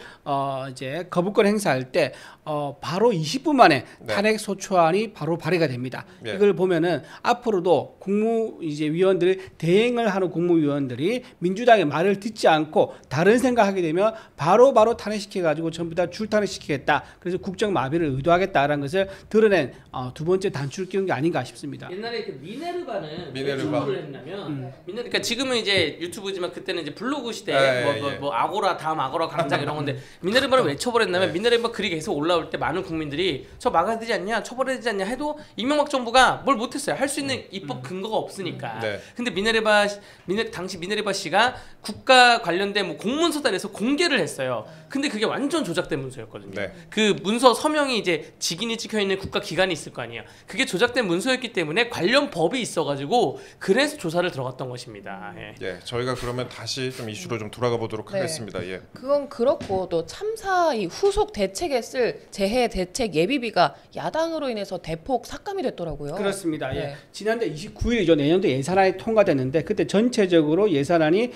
이제 거부권 행사할 때 바로 20분 만에 네. 탄핵 소추안이 바로 발의가 됩니다. 네. 이걸 보면은 앞으로도 위원들이 대행을 하는 국무위원들이 민주당의 말을 듣지 않고 다른 생각하게 되면 바로 탄핵시켜 가지고 전부 다 줄탄핵시키겠다. 그래서 국정 마비를 의도하겠다라는 것을 드러낸 두 번째 단추를 끼운 게 아닌가 싶습니다. 옛날에 그 미네르바는 미네르바. 왜 했냐면 그러니까 지금은 이제 유튜브지만 그때는 이제 블로그 시대 예. 뭐 아고라 다음 아고라 강장 이런 건데 미네르바를 왜 처벌했냐면 미네르바 글이 계속 올라올 때 많은 국민들이 저 막아야 되지 않냐 처벌해야 되지 않냐 해도 이명박 정부가 뭘 못했어요. 할 수 있는 입법 근거가 없으니까. 네. 근데 당시 미네르바 씨가 국가 관련된 뭐 공문서다 해서 공개를 했어요. 근데 그게 완전 조작된 문서였거든요. 네. 그 문서 서명이 이제 직인이 찍혀 있는 국가 기관이 있을 거 아니에요. 그게 조작된 문서였기 때문에 관련 법이 있어가지고 그래서 조사를 들어갔던 것입니다. 예. 예, 저희가 그러면 다시 좀 이슈로 좀 돌아가 보도록 네. 하겠습니다. 예. 그건 그렇고 또 참사 이 후속 대책에 쓸 재해 대책 예비비가 야당으로 인해서 대폭 삭감이 됐더라고요. 그렇습니다. 네. 예. 지난달 29일이죠. 내년도 예산안이 통과됐는데 그때 전체적으로 예산안이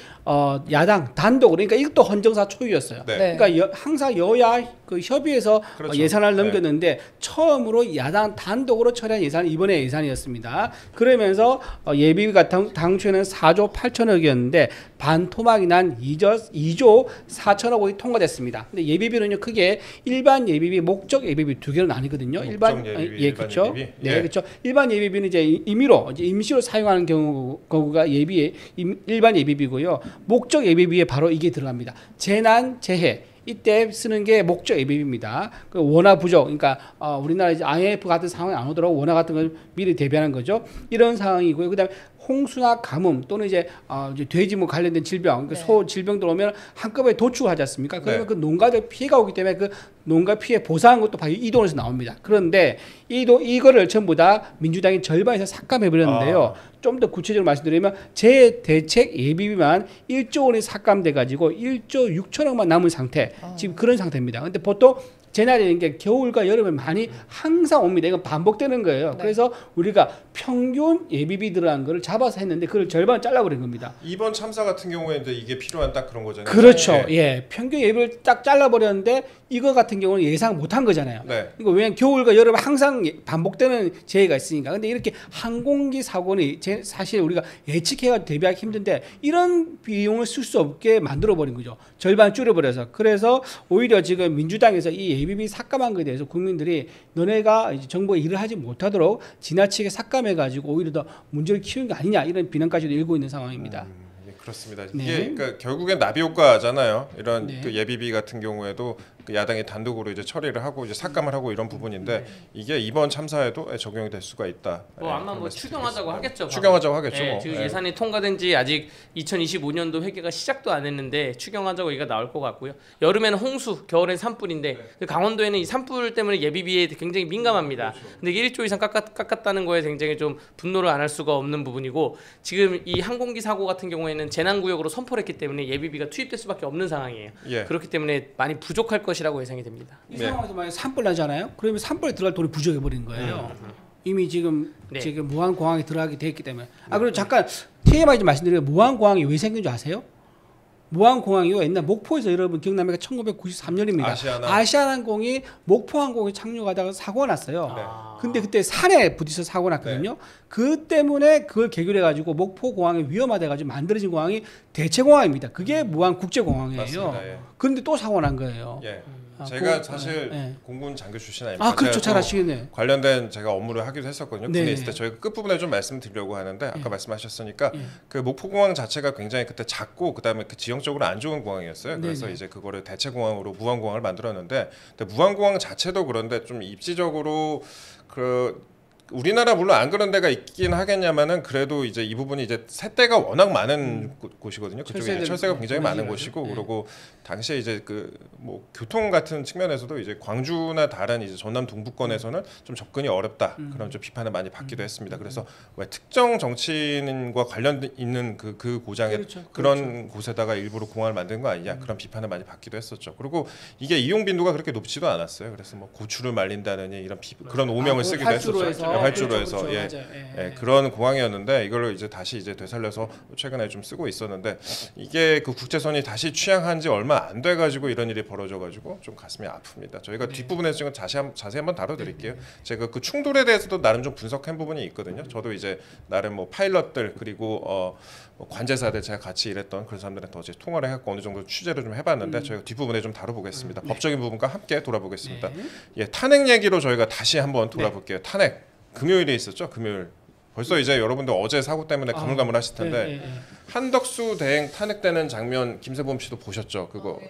야당 단독으로 그러니까 이것도 헌정사 초유였어요. 네. 그러니까 항상 여야 그 협의해서 그렇죠. 예산안을 네. 넘겼는데 처음으로 야당 단독으로 처리한 예산이 이번에 예산이었습니다. 그러면서 예비비가 당초에는 4조 8천억이었는데 반토막이 난 2조 4천억 원이 통과됐습니다. 근데 예비비는요 크게 일반 예비비, 목적 예비비 두 개로 나뉘거든요. 목적 예비비, 일반 그렇죠. 예비비. 네, 예. 그렇죠. 일반 예비비는 이제 임시로 사용하는 경우가 일반 예비비고요. 목적 예비비에 바로 이게 들어갑니다. 재난, 재해 이때 쓰는 게 목적 예비비입니다. 그 원화 부족, 그러니까 우리나라 이제 IMF 같은 상황이 안 오더라도 원화 같은 걸 미리 대비하는 거죠. 이런 상황이고요. 그다음에 홍수나 가뭄 또는 이제 돼지목 관련된 질병, 네. 소 질병들 오면 한꺼번에 도출하지 않습니까? 그러면 네. 그 농가들 피해가 오기 때문에 그 농가 피해 보상한 것도 바로 이 돈에서 나옵니다. 그런데 이거를 전부 다 민주당이 절반에서 삭감해 버렸는데요. 좀 더 구체적으로 말씀드리면 재대책 예비비만 1조 원이 삭감돼 가지고 1조 6천억만 남은 상태. 지금 그런 상태입니다. 근데 보통 재난이라는 게 겨울과 여름에 많이 항상 옵니다. 이건 반복되는 거예요. 네. 그래서 우리가 평균 예비비 들어간 거를 잡아서 했는데 그걸 절반 잘라버린 겁니다. 이번 참사 같은 경우에 이제 이게 필요한 딱 그런 거잖아요. 그렇죠. 예. 예. 평균 예비를 딱 잘라버렸는데 이거 같은 경우는 예상 못한 거잖아요. 네. 이거 왜냐면 겨울과 여름 항상 반복되는 재해가 있으니까. 근데 이렇게 항공기 사고는 사실 우리가 예측해가 대비하기 힘든데 이런 비용을 쓸 수 없게 만들어 버린 거죠. 절반 줄여버려서. 그래서 오히려 지금 민주당에서 이 예비비 삭감한 것에 대해서 국민들이 너네가 이제 정부가 일을 하지 못하도록 지나치게 삭감해가지고 오히려 더 문제를 키우는 게 아니냐 이런 비난까지도 일고 있는 상황입니다. 예, 그렇습니다. 네. 이게 그러니까 결국엔 나비 효과잖아요. 이런 네. 그 예비비 같은 경우에도 그 야당이 단독으로 이제 처리를 하고 이제 삭감을 하고 이런 부분인데 이게 이번 참사에도 적용이 될 수가 있다. 뭐 예, 아마 그런 뭐 말씀 추경하자고 드리겠습니다. 하겠죠. 추경하자고 하겠죠. 예, 뭐. 지금 예. 예산이 통과된 지 아직 2025년도 회계가 시작도 안 했는데 추경하자고 얘기가 나올 것 같고요. 여름에는 홍수, 겨울엔 산불인데 그 강원도에는 이 산불 때문에 예비비에 굉장히 민감합니다. 근데 이게 1조 이상 깎았다는 거에 굉장히 좀 분노를 안 할 수가 없는 부분이고 지금 이 항공기 사고 같은 경우에는 재난구역으로 선포를 했기 때문에 예비비가 투입될 수밖에 없는 상황이에요. 예. 그렇기 때문에 많이 부족할 것이라고 예상이 됩니다. 이 네. 상황에서 만약 산불 나잖아요. 그러면 산불에 들어갈 돈이 부족해 버린 거예요. 이미 지금 네. 지금 무한공항에 들어가게 됐기 때문에. 그리고 잠깐 TMI 좀 말씀드리면 무한공항이 왜 생긴 줄 아세요? 무한공항이요. 옛날 목포에서 여러분 기억나면 1993년입니다. 아시아나항공이 목포항공에 착륙하다가 사고가 났어요. 네. 근데 그때 산에 부딪혀 사고 났거든요. 그 때문에 그걸 계기로 해가지고 목포공항이 위험하다가지고 만들어진 공항이 대체공항입니다. 그게 무한국제공항이에요. 맞습니다. 예. 그런데 또 사고가 난 거예요. 예. 아, 제가 그- 사실 예. 공군 장교 출신 아닙니까? 아 그렇죠. 제가 잘 또 아시겠네. 관련된 제가 업무를 하기도 했었거든요. 네. 군에 있을 때 저희가 끝부분에 좀 말씀드리려고 하는데 아까 말씀하셨으니까 예. 그 목포공항 자체가 굉장히 그때 작고 그다음에 그 지형적으로 안 좋은 공항이었어요. 그래서 네네. 이제 그거를 대체공항으로 무한공항을 만들었는데 근데 무한공항 자체도 그런데 좀 입지적으로 그 우리나라 물론 안 그런 데가 있긴 하겠냐마는 그래도 이제 이 부분이 이제 세대가 워낙 많은 곳이거든요. 그쪽에 이제 철새가 굉장히 많은 곳이고 네. 그리고 당시에 이제 그 뭐 교통 같은 측면에서도 이제 광주나 다른 이제 전남 동부권에서는 좀 접근이 어렵다 그런 좀 비판을 많이 받기도 했습니다. 그래서 왜 특정 정치인과 관련 있는 그 고장에 그렇죠. 그런 곳에다가 일부러 공항을 만든 거 아니냐 그런 비판을 많이 받기도 했었죠. 그리고 이게 이용 빈도가 그렇게 높지도 않았어요. 그래서 뭐 고추를 말린다느니 이런 그런 오명을 쓰기도 했었죠. 활주로 해서 예. 예, 그런 공항이었는데 이걸 이제 다시 이제 되살려서 최근에 좀 쓰고 있었는데 이게 그 국제선이 다시 취항한 지 얼마 안 돼 가지고 이런 일이 벌어져 가지고 좀 가슴이 아픕니다. 저희가 뒷부분에서 지금 자세히 한번 다뤄드릴게요. 제가 그 충돌에 대해서도 나름 좀 분석한 부분이 있거든요. 저도 이제 나름 뭐 파일럿들 그리고 뭐 관제사들 제가 같이 일했던 그런 사람들한테 어제 통화를 해갖고 어느 정도 취재를 좀 해봤는데 저희가 뒷부분에 좀 다뤄보겠습니다. 법적인 부분과 함께 돌아보겠습니다. 네. 예, 탄핵 얘기로 저희가 다시 한번 돌아볼게요. 탄핵 금요일에 있었죠. 금요일. 벌써 이제 여러분들 어제 사고 때문에 가물가물하실 텐데 한덕수 대행 탄핵되는 장면 김세범 씨도 보셨죠? 그거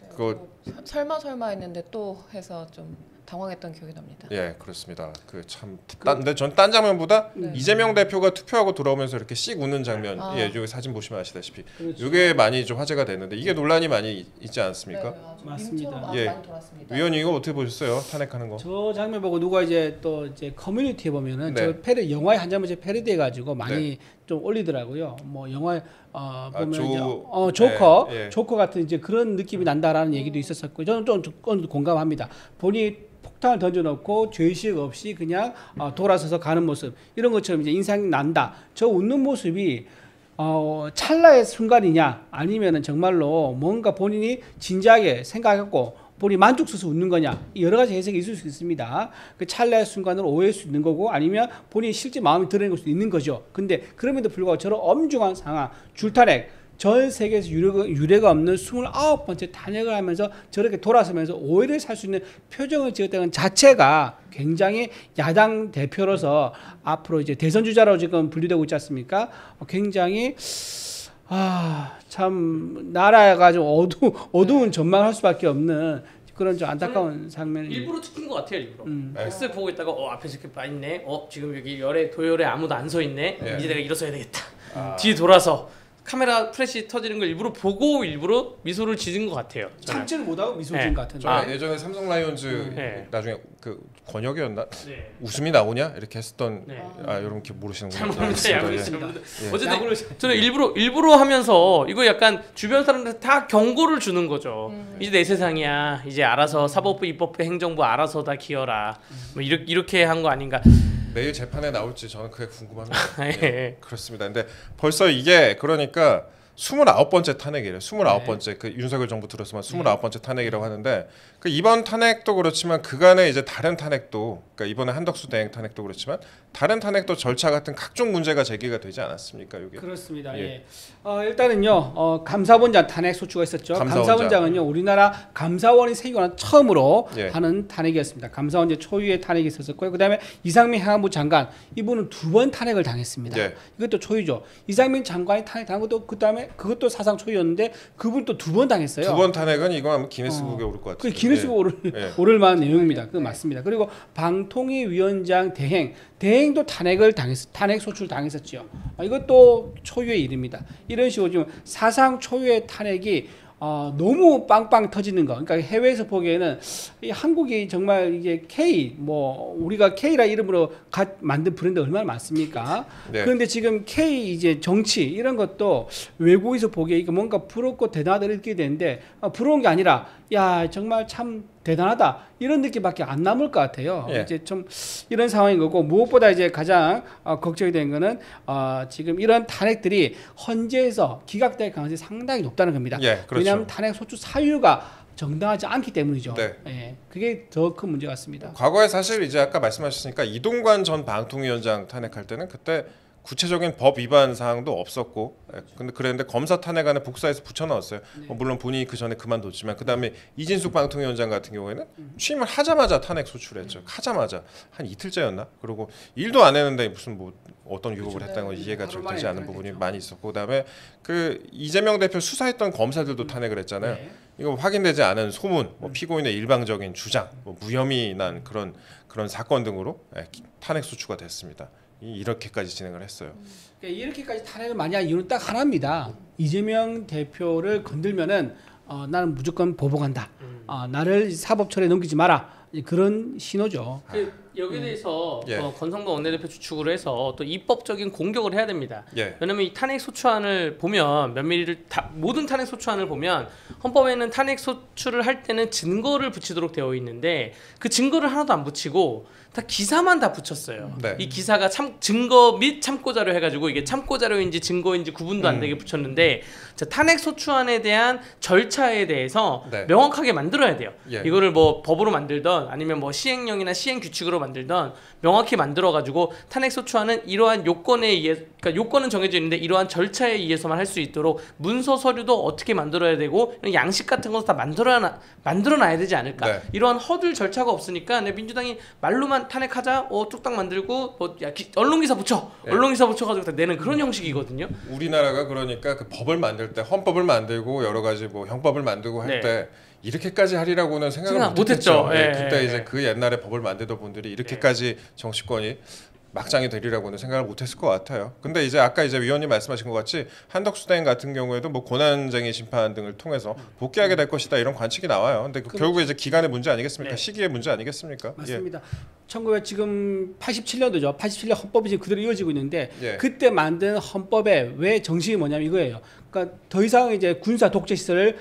그거 설마 했는데 또 해서 좀 당황했던 기억이 납니다. 예 그렇습니다. 그 참 근데 전 딴 장면보다 네. 이재명 대표가 투표하고 돌아오면서 이렇게 씩 웃는 장면 아. 예 여기 사진 보시면 아시다시피 그렇죠. 이게 많이 좀 화제가 됐는데 이게 논란이 많이 있지 않습니까? 아주 맞습니다. 밈처럼 예. 많이 돌았습니다. 위원님 이거 어떻게 보셨어요? 탄핵하는 거? 저 장면 보고 누가 이제 또 이제 커뮤니티에 보면은 네. 저 패러디 영화의 한 장면 패러디 해가지고 많이 좀 올리더라고요. 뭐 영화 보면 이제 조커 예, 예. 조커 같은 이제 그런 느낌이 난다라는 얘기도 있었었고 저는 좀 공감합니다. 본인이 폭탄을 던져놓고 죄의식 없이 그냥 돌아서서 가는 모습 이런 것처럼 이제 인상이 난다. 저 웃는 모습이 찰나의 순간이냐 아니면은 정말로 뭔가 본인이 진지하게 생각하고 본인이 만족스러워서 웃는 거냐 여러 가지 해석이 있을 수 있습니다. 그 찰나의 순간으로 오해할 수 있는 거고 아니면 본인이 실제 마음이 드러낸 걸 수도 있는 거죠. 근데 그럼에도 불구하고 저런 엄중한 상황 줄탄핵 전 세계에서 유례가 없는 29번째 탄핵을 하면서 저렇게 돌아서면서 오해를 살 수 있는 표정을 지었다는 자체가 굉장히 야당 대표로서 앞으로 이제 대선 주자로 지금 분류되고 있지 않습니까? 굉장히 참 나라가 좀 어두운 전망할 수밖에 없는 그런 좀 안타까운 장면이 일부러 찍힌 것 같아요, 일부러. 네. 쓱 보고 있다가 앞에서 이렇게 빠 있네. 지금 여기 도열에 아무도 안 서 있네. 예. 이제 내가 일어서야 되겠다. 뒤에 돌아서 카메라 플래시 터지는 걸 일부러 보고 일부러 미소를 지은 것 같아요. 저는. 참지를 못하고 미소 네. 지은 것 같은데. 저 예전에 삼성 라이온즈 네. 나중에 그 권혁이었나 네. 웃음이 나오냐 이렇게 했었던 네. 여러분 모르시는군요. 잘 모르겠어요. 알겠습니다. 알고 예. 있습니다. 예. 어쨌든 저는 일부러 하면서 이거 약간 주변 사람들 다 경고를 주는 거죠. 이제 내 세상이야. 이제 알아서 사법부, 입법부, 행정부 알아서 다 기어라. 뭐 이렇게 한 거 아닌가. 내일 재판에 나올지 저는 그게 궁금합니다. 예. 예, 그렇습니다. 근데 벌써 이게 그러니까 29번째 탄핵이래요. 29번째 그 윤석열 정부 들었으면 29번째 탄핵이라고 하는데 그 이번 탄핵도 그렇지만 그간에 이제 다른 탄핵도 그러니까 이번에 한덕수 대행 탄핵도 그렇지만 다른 탄핵도 절차 같은 각종 문제가 제기가 되지 않았습니까? 이게 그렇습니다. 예. 예. 일단은요 감사원장 탄핵 소추가 있었죠. 감사원장은요 우리나라 감사원이 생기고 난 처음으로 예. 하는 탄핵이었습니다. 감사원제 초유의 탄핵이 있었고요. 그다음에 이상민 행안부 장관 이분은 2번 탄핵을 당했습니다. 예. 이것도 초유죠. 이상민 장관이 탄핵당한 것도 그다음에 그것도 사상 초유였는데 그분 또 2번 당했어요. 두 번 탄핵은 이거 아마 기네스북에 오를 것 그 같아요. 기네스북 예. 오를 만한 내용입니다. 그거 맞습니다. 그리고 방통위 위원장 대행도 탄핵 소추를 당했었죠. 이것도 초유의 일입니다. 이런 식으로 지금 사상 초유의 탄핵이 너무 빵빵 터지는 거. 그러니까 해외에서 보기에는 이 한국이 정말 이게 우리가 K라 이름으로 만든 브랜드 얼마나 많습니까? 네. 그런데 지금 K 이제 정치 이런 것도 외국에서 보기에 이게 뭔가 부럽고 대단하다 이렇게 되는데 부러운 게 아니라 야 정말 참 대단하다 이런 느낌밖에 안 남을 것 같아요. 예. 이제 좀 이런 상황인 거고 무엇보다 이제 가장 걱정이 되는 거는 지금 이런 탄핵들이 헌재에서 기각될 가능성이 상당히 높다는 겁니다. 예, 그렇죠. 왜냐하면 탄핵 소추 사유가 정당하지 않기 때문이죠. 네. 예, 그게 더 큰 문제 같습니다. 과거에 사실 이제 아까 말씀하셨으니까 이동관 전 방통위원장 탄핵할 때는 그때 구체적인 법 위반 사항도 없었고, 근데 그랬는데 검사 탄핵안에 복사해서 붙여넣었어요. 물론 본인이 그 전에 그만뒀지만 그 다음에 이진숙 방통위원장 같은 경우에는 취임을 하자마자 탄핵 소추했죠. 하자마자 한 이틀째였나? 그리고 일도 안 했는데 무슨 뭐 어떤 유혹을 했다는 건 이해가 좀 되지 않는 부분이 많이 있었고, 그다음에 그 이재명 대표 수사했던 검사들도 탄핵을 했잖아요. 네. 이거 확인되지 않은 소문, 뭐 피고인의 일방적인 주장, 뭐 무혐의 난 그런 사건 등으로 탄핵 소추가 됐습니다. 이렇게까지 진행을 했어요. 그러니까 이렇게까지 탄핵을 많이 한 이유는 딱 하나입니다. 이재명 대표를 건들면은 나는 무조건 보복한다. 나를 사법 처리에 넘기지 마라. 그런 신호죠. 여기에 대해서 예. 권성동 원내대표 주축으로 해서 또 입법적인 공격을 해야 됩니다. 예. 왜냐하면 이 탄핵 소추안을 보면 면밀히를 모든 탄핵 소추안을 보면 헌법에는 탄핵 소추를 할 때는 증거를 붙이도록 되어 있는데 그 증거를 하나도 안 붙이고 다 기사만 다 붙였어요. 네. 이 기사가 증거 및 참고 자료 해가지고 이게 참고 자료인지 증거인지 구분도 안 되게 붙였는데 자, 탄핵 소추안에 대한 절차에 대해서 네. 명확하게 만들어야 돼요. 예. 이거를 뭐 법으로 만들던 아니면 뭐 시행령이나 시행 규칙으로 만들던 명확히 만들어가지고 탄핵 소추안은 이러한 요건에 의해, 그러니까 요건은 정해져 있는데 이러한 절차에 의해서만 할 수 있도록 문서 서류도 어떻게 만들어야 되고 이런 양식 같은 것도 다 만들어놔야 되지 않을까. 네. 이러한 허들 절차가 없으니까 민주당이 말로만 탄핵하자, 뚝딱 만들고 언론기사 붙여, 네. 언론기사 붙여가지고 다 내는 그런 형식이거든요. 우리나라가 그러니까 그 법을 만들 때 헌법을 만들고 여러 가지 뭐 형법을 만들고 할 네. 때 이렇게까지 하리라고는 생각을 생각 못했죠. 못했죠. 예, 예, 그때 예, 이제 예. 그 옛날에 법을 만들던 분들이 이렇게까지 정치권이 막장이 되리라고는 생각을 못했을 것 같아요. 근데 이제 아까 이제 위원님 말씀하신 것 같이 한덕수대행 같은 경우에도 뭐 고난쟁의 심판 등을 통해서 복귀하게 될 것이다 이런 관측이 나와요. 근데 결국에 이제 기간의 문제 아니겠습니까? 네. 시기의 문제 아니겠습니까? 맞습니다. 1987년도죠. 87년 헌법이 지금 그대로 이어지고 있는데 예. 그때 만든 헌법의 왜 정신이 뭐냐면 이거예요. 그러니까 더 이상 이제 군사 독재 시설을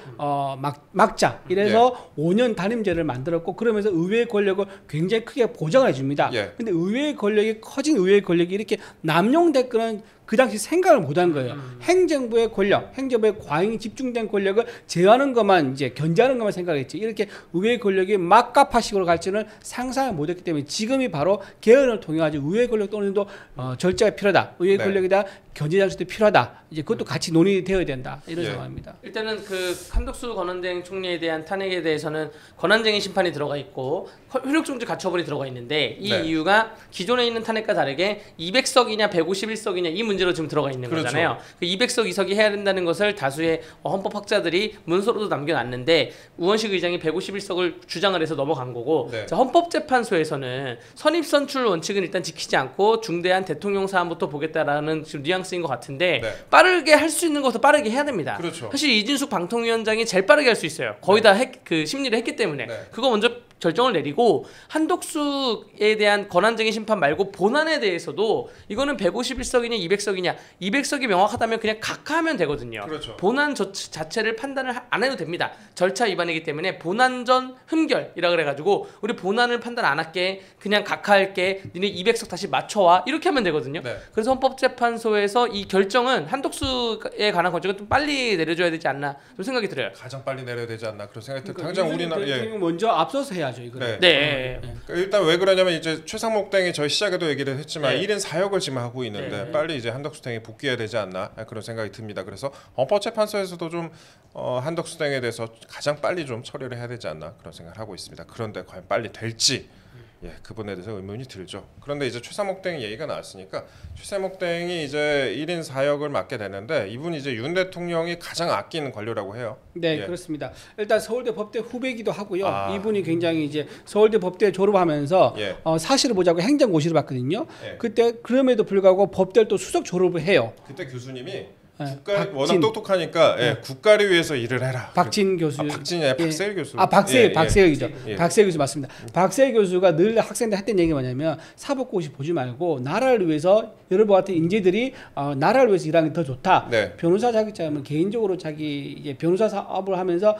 막자. 이래서 5년 단임제를 만들었고 그러면서 의회의 권력을 굉장히 크게 보장을 해줍니다. 예. 근데 의회의 권력이 커진 의회의 권력이 이렇게 남용될 거는 그 당시 생각을 못한 거예요. 행정부의 권력, 행정부의 과잉 집중된 권력을 제어하는 것만 이제 견제하는 것만 생각했지. 이렇게 의회의 권력이 막가파식으로 갈지는 상상을 못했기 때문에 지금이 바로 개헌을 통해 가지고 의회 권력 또는도 절제가 필요하다. 의회 네. 권력에 대한 견제 장치도 필요하다. 이제 그것도 같이 논의되어야 된다. 이런 예. 상황입니다. 일단은 그 한덕수 권한대행 총리에 대한 탄핵에 대해서는 권한쟁의 심판이 들어가 있고 효력정지 가처분이 들어가 있는데 이 네. 이유가 기존에 있는 탄핵과 다르게 200석이냐 151석이냐 이 문제로 지금 들어가 있는 그렇죠. 거잖아요. 그 200석 이석이 해야 된다는 것을 다수의 헌법학자들이 문서로도 남겨놨는데 우원식 의장이 151석을 주장을 해서 넘어간 거고 네. 자, 헌법재판소에서는 선입선출 원칙은 일단 지키지 않고 중대한 대통령 사안부터 보겠다라는 지금 뉘앙스인 것 같은데 네. 빠르게 할 수 있는 것도 빠르게 해야 됩니다. 그렇죠. 사실 이진숙 방통위원장이 제일 빠르게 할 수 있어요. 거의 다 그 심리를 했기 때문에 네. 그거 먼저 결정을 내리고 한덕수에 대한 권한쟁의 심판 말고 본안에 대해서도 이거는 151석이냐 200석이냐 200석이 명확하다면 그냥 각하하면 되거든요. 그렇죠. 본안 자체를 판단을 안 해도 됩니다. 절차 위반이기 때문에 본안전 흠결이라 그래가지고 우리 본안을 판단 안 할게 그냥 각하할게 니네 200석 다시 맞춰와 이렇게 하면 되거든요. 네. 그래서 헌법재판소에서 이 결정은 한덕수에 관한 결정은 좀 빨리 내려줘야 되지 않나 좀 생각이 들어요. 가장 빨리 내려야 되지 않나 그런 생각이 들어요. 그러니까 당장 우리나라 대통령이 먼저 앞서서 해야죠. 이거. 네. 네. 그러니까 일단 왜 그러냐면 이제 최상목 땡이 저희 시작에도 얘기를 했지만 네. 1인 4역을 지금 하고 있는데 네. 빨리 이제 한덕수 땡이 복귀해야 되지 않나 그런 생각이 듭니다. 그래서 헌법재판소에서도 좀 한덕수 땡에 대해서 가장 빨리 좀 처리를 해야 되지 않나 그런 생각을 하고 있습니다. 그런데 과연 빨리 될지 그 부분에 대해서 의문이 들죠. 그런데 이제 최상목 땡 얘기가 나왔으니까 최상목 땡이 이제 1인 4역을 맡게 되는데 이분이 이제 윤 대통령이 가장 아끼는 관료라고 해요. 네, 예. 그렇습니다. 일단 서울대 법대 후배이기도 하고요. 아. 이분이 굉장히 이제 서울대 법대 졸업하면서 예. 사실을 보자고 행정고시를 봤거든요. 예. 그때 그럼에도 불구하고 법대를 또 수석 졸업을 해요. 그때 교수님이 국가 워낙 똑똑하니까 국가를 위해서 일을 해라. 박진 교수. 박진이 박세일 교수. 박세일이죠. 박세일 교수 맞습니다. 박세일 교수가 늘 학생들 했던 얘기가 뭐냐면 사법고시 보지 말고 나라를 위해서 여러분 같은 인재들이 나라를 위해서 일하는 게 더 좋다. 네. 변호사 자격증은 개인적으로 자기 이제 변호사 사업을 하면서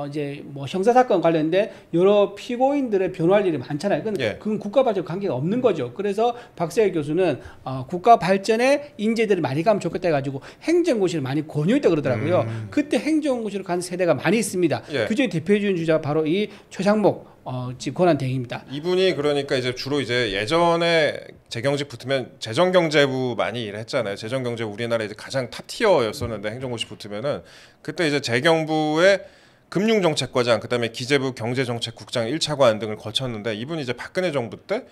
이제 뭐 형사 사건 관련된 여러 피고인들의 변호할 일이 많잖아요. 그건 국가 발전 관계가 없는 거죠. 그래서 박세일 교수는 국가 발전에 인재들이 많이 가면 좋겠다 해가지고 행정고시를 많이 권유했다 그러더라고요. 그때 행정고시로 간 세대가 많이 있습니다. 그중에 대표적인 주자가 바로 이 최상목 권한대행입니다. 이분이 그러니까 이제 주로 이제 예전에 재경직 붙으면 재정경제부 많이 일했잖아요. 재정경제부 우리나라 이제 가장 탑 티어였었는데 행정고시 붙으면은 그때 이제 재경부의 금융정책과장, 그다음에 기재부 경제정책국장 1차관 등을 거쳤는데 이분이 이제 박근혜 정부 때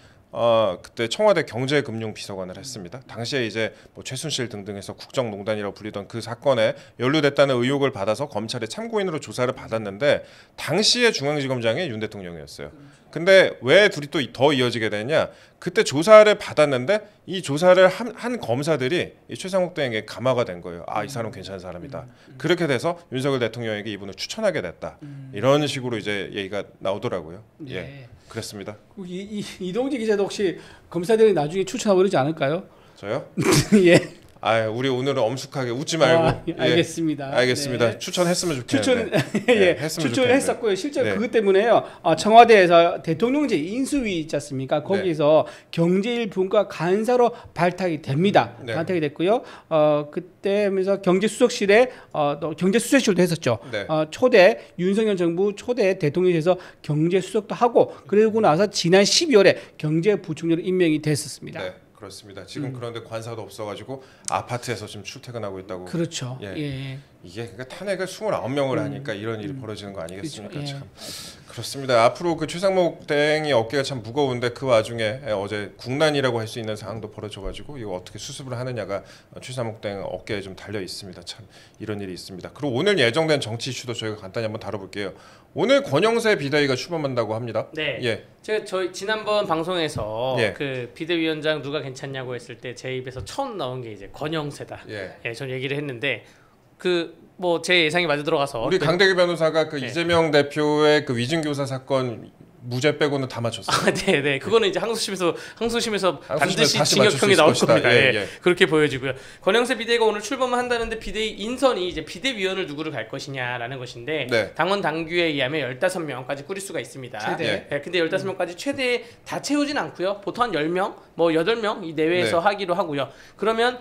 그때 청와대 경제금융비서관을 했습니다. 당시에 이제 뭐 최순실 등등해서 국정농단이라고 불리던 그 사건에 연루됐다는 의혹을 받아서 검찰에 참고인으로 조사를 받았는데 당시에 중앙지검장이 윤 대통령이었어요. 근데 왜 둘이 또 더 이어지게 됐냐? 그때 조사를 받았는데 이 조사를 한 검사들이 이 최상목 대행에게 감화가 된 거예요. 이 사람 괜찮은 사람이다. 그렇게 돼서 윤석열 대통령에게 이분을 추천하게 됐다. 이런 식으로 이제 얘기가 나오더라고요. 그랬습니다. 이동재 기자도 혹시 검사들이 나중에 추천하고 그러지 않을까요? 저요? 예. 우리 오늘은 엄숙하게 웃지 말고. 알겠습니다. 알겠습니다. 네. 추천했으면 좋겠는데. 추천을 했었고요. 실제로 그것 때문에요. 청와대에서 대통령제 인수위 있지 않습니까? 거기서 경제일 분과 간사로 발탁이 됩니다. 발탁이 됐고요. 그때 하면서 경제수석실에 또 경제수석실도 했었죠. 초대 윤석열 정부 초대 대통령실에서 경제수석도 하고 그러고 나서 지난 12월에 경제부총리로 임명이 됐었습니다. 네. 그렇습니다. 지금 그런데 관사도 없어가지고 아파트에서 지금 출퇴근하고 있다고. 그렇죠. 이게 그러니까 탄핵을 29명을 하니까 이런 일이 벌어지는 거 아니겠습니까? 그렇죠. 참 그렇습니다. 앞으로 그 최상목 대행이 어깨가 참 무거운데 그 와중에 어제 국난이라고 할 수 있는 상황도 벌어져가지고 이거 어떻게 수습을 하느냐가 최상목 대행 어깨에 좀 달려 있습니다. 참 이런 일이 있습니다. 그리고 오늘 예정된 정치 이슈도 저희가 간단히 한번 다뤄볼게요. 오늘 권영세 비대위가 출범한다고 합니다. 네. 제가 저희 지난번 방송에서 그 비대위원장 누가 괜찮냐고 했을 때 제 입에서 처음 나온 게 이제 권영세다. 전 얘기를 했는데 뭐 제 예상이 맞아 들어가서 우리 강대규 변호사가 그 이재명 대표의 그 위증교사 사건 무죄 빼고는 다 맞췄어요. 네. 그거는 이제 항소심에서 반드시 징역형이 나올 겁니다. 그렇게 보여지고요. 권영세 비대위가 오늘 출범을 한다는데 비대위 인선이 이제 비대위원을 누구를 갈 것이냐라는 것인데 당원 당규에 의하면 15명까지 꾸릴 수가 있습니다. 최대. 근데 15명까지 최대 다 채우진 않고요. 보통 한 10명, 뭐 8명 이 내외에서 하기로 하고요. 그러면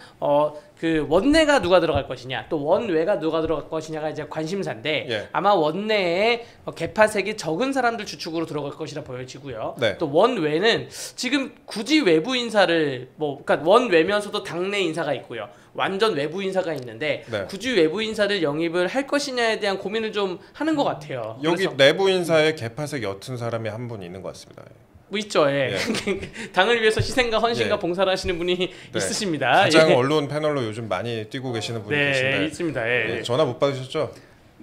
그 원내가 누가 들어갈 것이냐, 또 원외가 누가 들어갈 것이냐가 이제 관심사인데 아마 원내에 개파색이 적은 사람들 주축으로 들어갈 것이라 보여지고요. 또 원외는 지금 굳이 외부 인사를 그러니까 원외면서도 당내 인사가 있고요. 완전 외부 인사가 있는데 굳이 외부 인사를 영입을 할 것이냐에 대한 고민을 좀 하는 것 같아요. 여기 내부 인사에 개파색 옅은 사람이 한 분 있는 것 같습니다. 뭐 있죠. 당을 위해서 희생과 헌신과 봉사를 하시는 분이 있으십니다. 가장 언론 패널로 요즘 많이 뛰고 계시는 분이 계신데 있습니다. 전화 못 받으셨죠?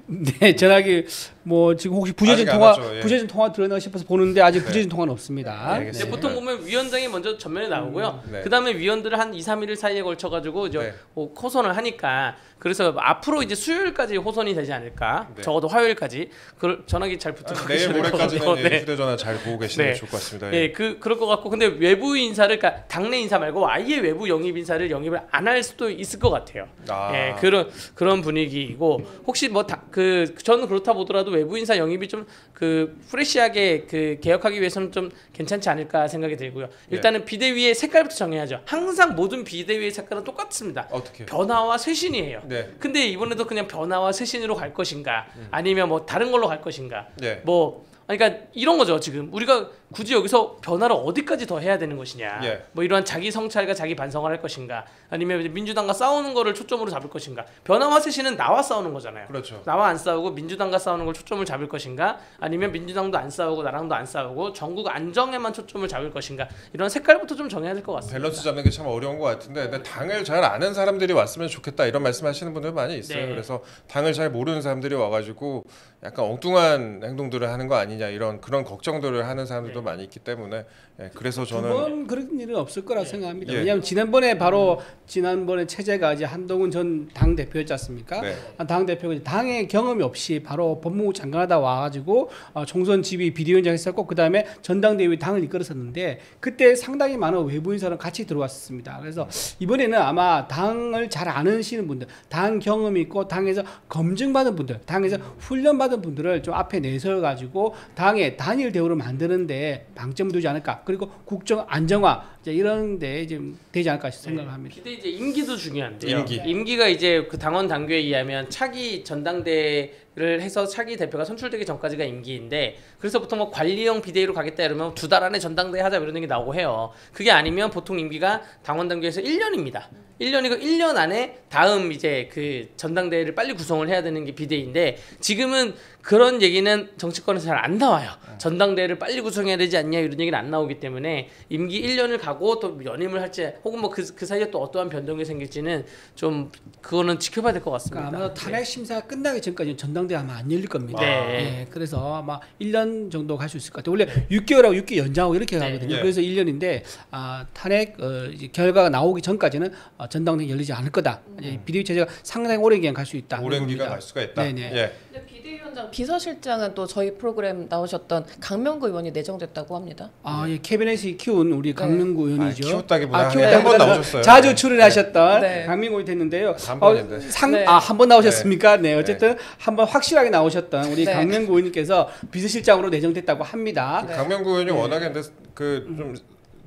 네, 전화기 뭐 지금 혹시 부재중 통화 들었나 싶어서 보는데 아직 부재중 통화는 없습니다. 보통 보면 위원장이 먼저 전면에 나오고요. 그다음에 위원들을 한 2, 3일 사이에 걸쳐 가지고 이제 호선을 하니까 그래서 앞으로 이제 수요일까지 호선이 되지 않을까. 적어도 화요일까지. 전화기 잘 붙들고 내일 모레까지는 휴대전화 잘 보고 계시는 게 좋을 것 같습니다. 그럴 것 같고 근데 외부 인사를 그러니까 당내 인사 말고 아예 외부 영입 인사를 영입을 안 할 수도 있을 것 같아요. 그런 분위기이고 혹시 저는 그렇다 보더라도 외부 인사 영입이 좀 프레시하게 개혁하기 위해서는 좀 괜찮지 않을까 생각이 들고요. 일단은 비대위의 색깔부터 정해야죠. 항상 모든 비대위의 색깔은 똑같습니다. 어떻게? 변화와 쇄신이에요. 근데 이번에도 그냥 변화와 쇄신으로 갈 것인가, 아니면 뭐 다른 걸로 갈 것인가, 그러니까 이런 거죠. 지금 우리가 굳이 여기서 변화를 어디까지 더 해야 되는 것이냐. 뭐 이러한 자기 성찰과 자기 반성을 할 것인가, 아니면 민주당과 싸우는 거를 초점으로 잡을 것인가. 변화와 쇄신은 나와 싸우는 거잖아요. 그렇죠. 나와 안 싸우고 민주당과 싸우는 걸 초점을 잡을 것인가, 아니면 민주당도 안 싸우고 나랑도 안 싸우고 전국 안정에만 초점을 잡을 것인가. 이런 색깔부터 좀 정해야 될 것 같습니다. 밸런스 잡는 게 참 어려운 것 같은데 근데 당을 잘 아는 사람들이 왔으면 좋겠다 이런 말씀하시는 분들 많이 있어요. 그래서 당을 잘 모르는 사람들이 와가지고 약간 엉뚱한 행동들을 하는 거 아니냐 아니냐 이런 그런 걱정들을 하는 사람들도 많이 있기 때문에 그래서 저는 두번 그런 일은 없을 거라 생각합니다. 예. 왜냐하면 지난번에 체제가 이제 한동훈 전 당 대표였지 않습니까? 네. 당 대표가 당의 경험이 없이 바로 법무부 장관하다 와가지고 총선 지휘 비대위원장 했었고 그 다음에 전당대회 당을 이끌었었는데 그때 상당히 많은 외부 인사랑 같이 들어왔습니다. 그래서 이번에는 아마 당을 잘 아시는 분들, 당 경험이 있고 당에서 검증받은 분들, 당에서 훈련받은 분들을 좀 앞에 내세워가지고 당의 단일 대우를 만드는데 방점을 두지 않을까. 그리고 국정 안정화 이런 데 좀 되지 않을까 생각을 합니다. 근데 이제 임기도 중요한데요. 임기. 임기가 이제 그 당원 당규에 의하면 차기 전당대를 해서 차기 대표가 선출되기 전까지가 임기인데 그래서 보통 뭐 관리형 비대위로 가겠다 이러면 2달 안에 전당대회 하자 이런 게 나오고 해요. 그게 아니면 보통 임기가 당원 당규에서 1년입니다. 1년이고 1년 안에 다음 이제 그 전당대회를 빨리 구성을 해야 되는 게 비대위인데 지금은 그런 얘기는 정치권에서 잘 안 나와요. 전당대회를 빨리 구성해야 되지 않냐 이런 얘기는 안 나오기 때문에 임기 1년을 가고 또 연임을 할지 혹은 뭐 그 사이에 또 어떠한 변동이 생길지는 좀 그거는 지켜봐야 될 것 같습니다. 그러니까 아마 탄핵 심사가 끝나기 전까지 전당대회 아마 안 열릴 겁니다. 네. 그래서 아마 1년 정도 갈 수 있을 것 같아요. 원래 6개월하고 6개월 연장하고 이렇게 네. 가거든요. 예. 그래서 1년인데 탄핵 이제 결과가 나오기 전까지는 전당대회 열리지 않을 거다. 비대위 체제가 상당히 오랜 기간 갈 수 있다. 오랜 기간 갈 수가 있다. 네네. 예. 근데 비대위원장 비서실장은 또 저희 프로그램 나오셨던 강명구 의원이 내정됐다고 합니다. 캐비넷이 키운 우리 강명구 의원이죠. 키웠다기보다 키웠다기보다 한번 나오셨어요. 자주 출연하셨던 네. 강명구 의원이 됐는데요. 한 번인데. 네. 한 번 나오셨습니까? 네. 어쨌든 한 번 확실하게 나오셨던 우리 네. 강명구 의원님께서 비서실장으로 내정됐다고 합니다. 네. 강명구 의원이 워낙에 근데 좀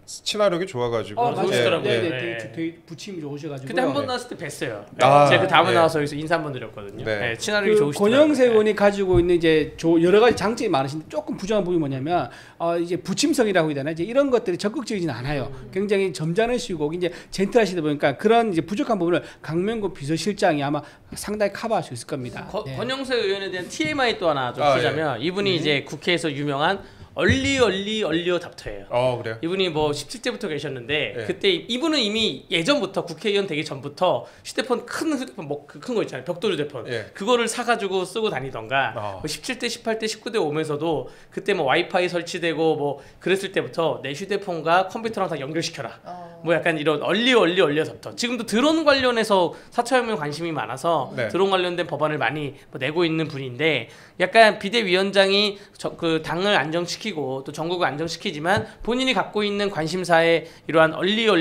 친화력이 좋아가지고 맞아요. 좋으시더라고요. 네, 네. 되게 부침이 좋으셔가지고. 그때 한 번 나왔을 때 뵀어요. 아, 제가 그 다음에 예. 나와서 여기서 인사 한번 드렸거든요. 네. 네, 친화력이 좋으시더라고요. 권영세 의원이 가지고 있는 이제 여러 가지 장점이 많으신데 조금 부정한 부분이 뭐냐면 이제 부침성이라고 해야 되나 이제 이런 것들이 적극적이진 않아요. 굉장히 점잖으시고 이제 젠틀하시다 보니까 그런 이제 부족한 부분을 강명구 비서실장이 아마 상당히 커버할 수 있을 겁니다. 네. 권영세 의원에 대한 TMI 또 하나 좀 아, 풀자면 이분이 이제 국회에서 유명한 얼리어 답터예요. 그래요. 이분이 뭐 17대부터 계셨는데 네. 그때 이분은 이미 예전부터 국회의원 되기 전부터 큰 휴대폰 뭐 큰 거 있잖아요. 벽돌 휴대폰. 예. 그거를 사가지고 쓰고 다니던가 뭐 17대, 18대, 19대 오면서도 그때 뭐 와이파이 설치되고 뭐 그랬을 때부터 내 휴대폰과 컴퓨터랑 다 연결시켜라. 뭐 약간 이런 얼리어 답터. 지금도 드론 관련해서 4차 혁명 관심이 많아서 네. 드론 관련된 법안을 많이 뭐 내고 있는 분인데 약간 비대위원장이 그 당을 안정시키고 또 전국을 안정시키지만 본인이 갖고 있는 관심사에 이러한 얼리어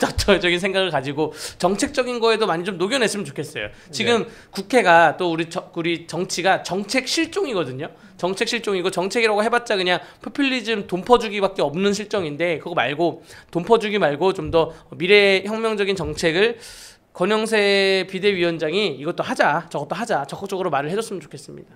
닥터적인 생각을 가지고 정책적인 거에도 많이 좀 녹여냈으면 좋겠어요. 지금 국회가 또 우리 정치가 정책 실종이거든요. 정책 실종이고 정책이라고 해봤자 그냥 포퓰리즘 돈 퍼주기밖에 없는 실정인데 그거 말고 돈 퍼주기 말고 좀 더 미래 혁명적인 정책을 권영세 비대위원장이 이것도 하자 저것도 하자 적극적으로 말을 해줬으면 좋겠습니다.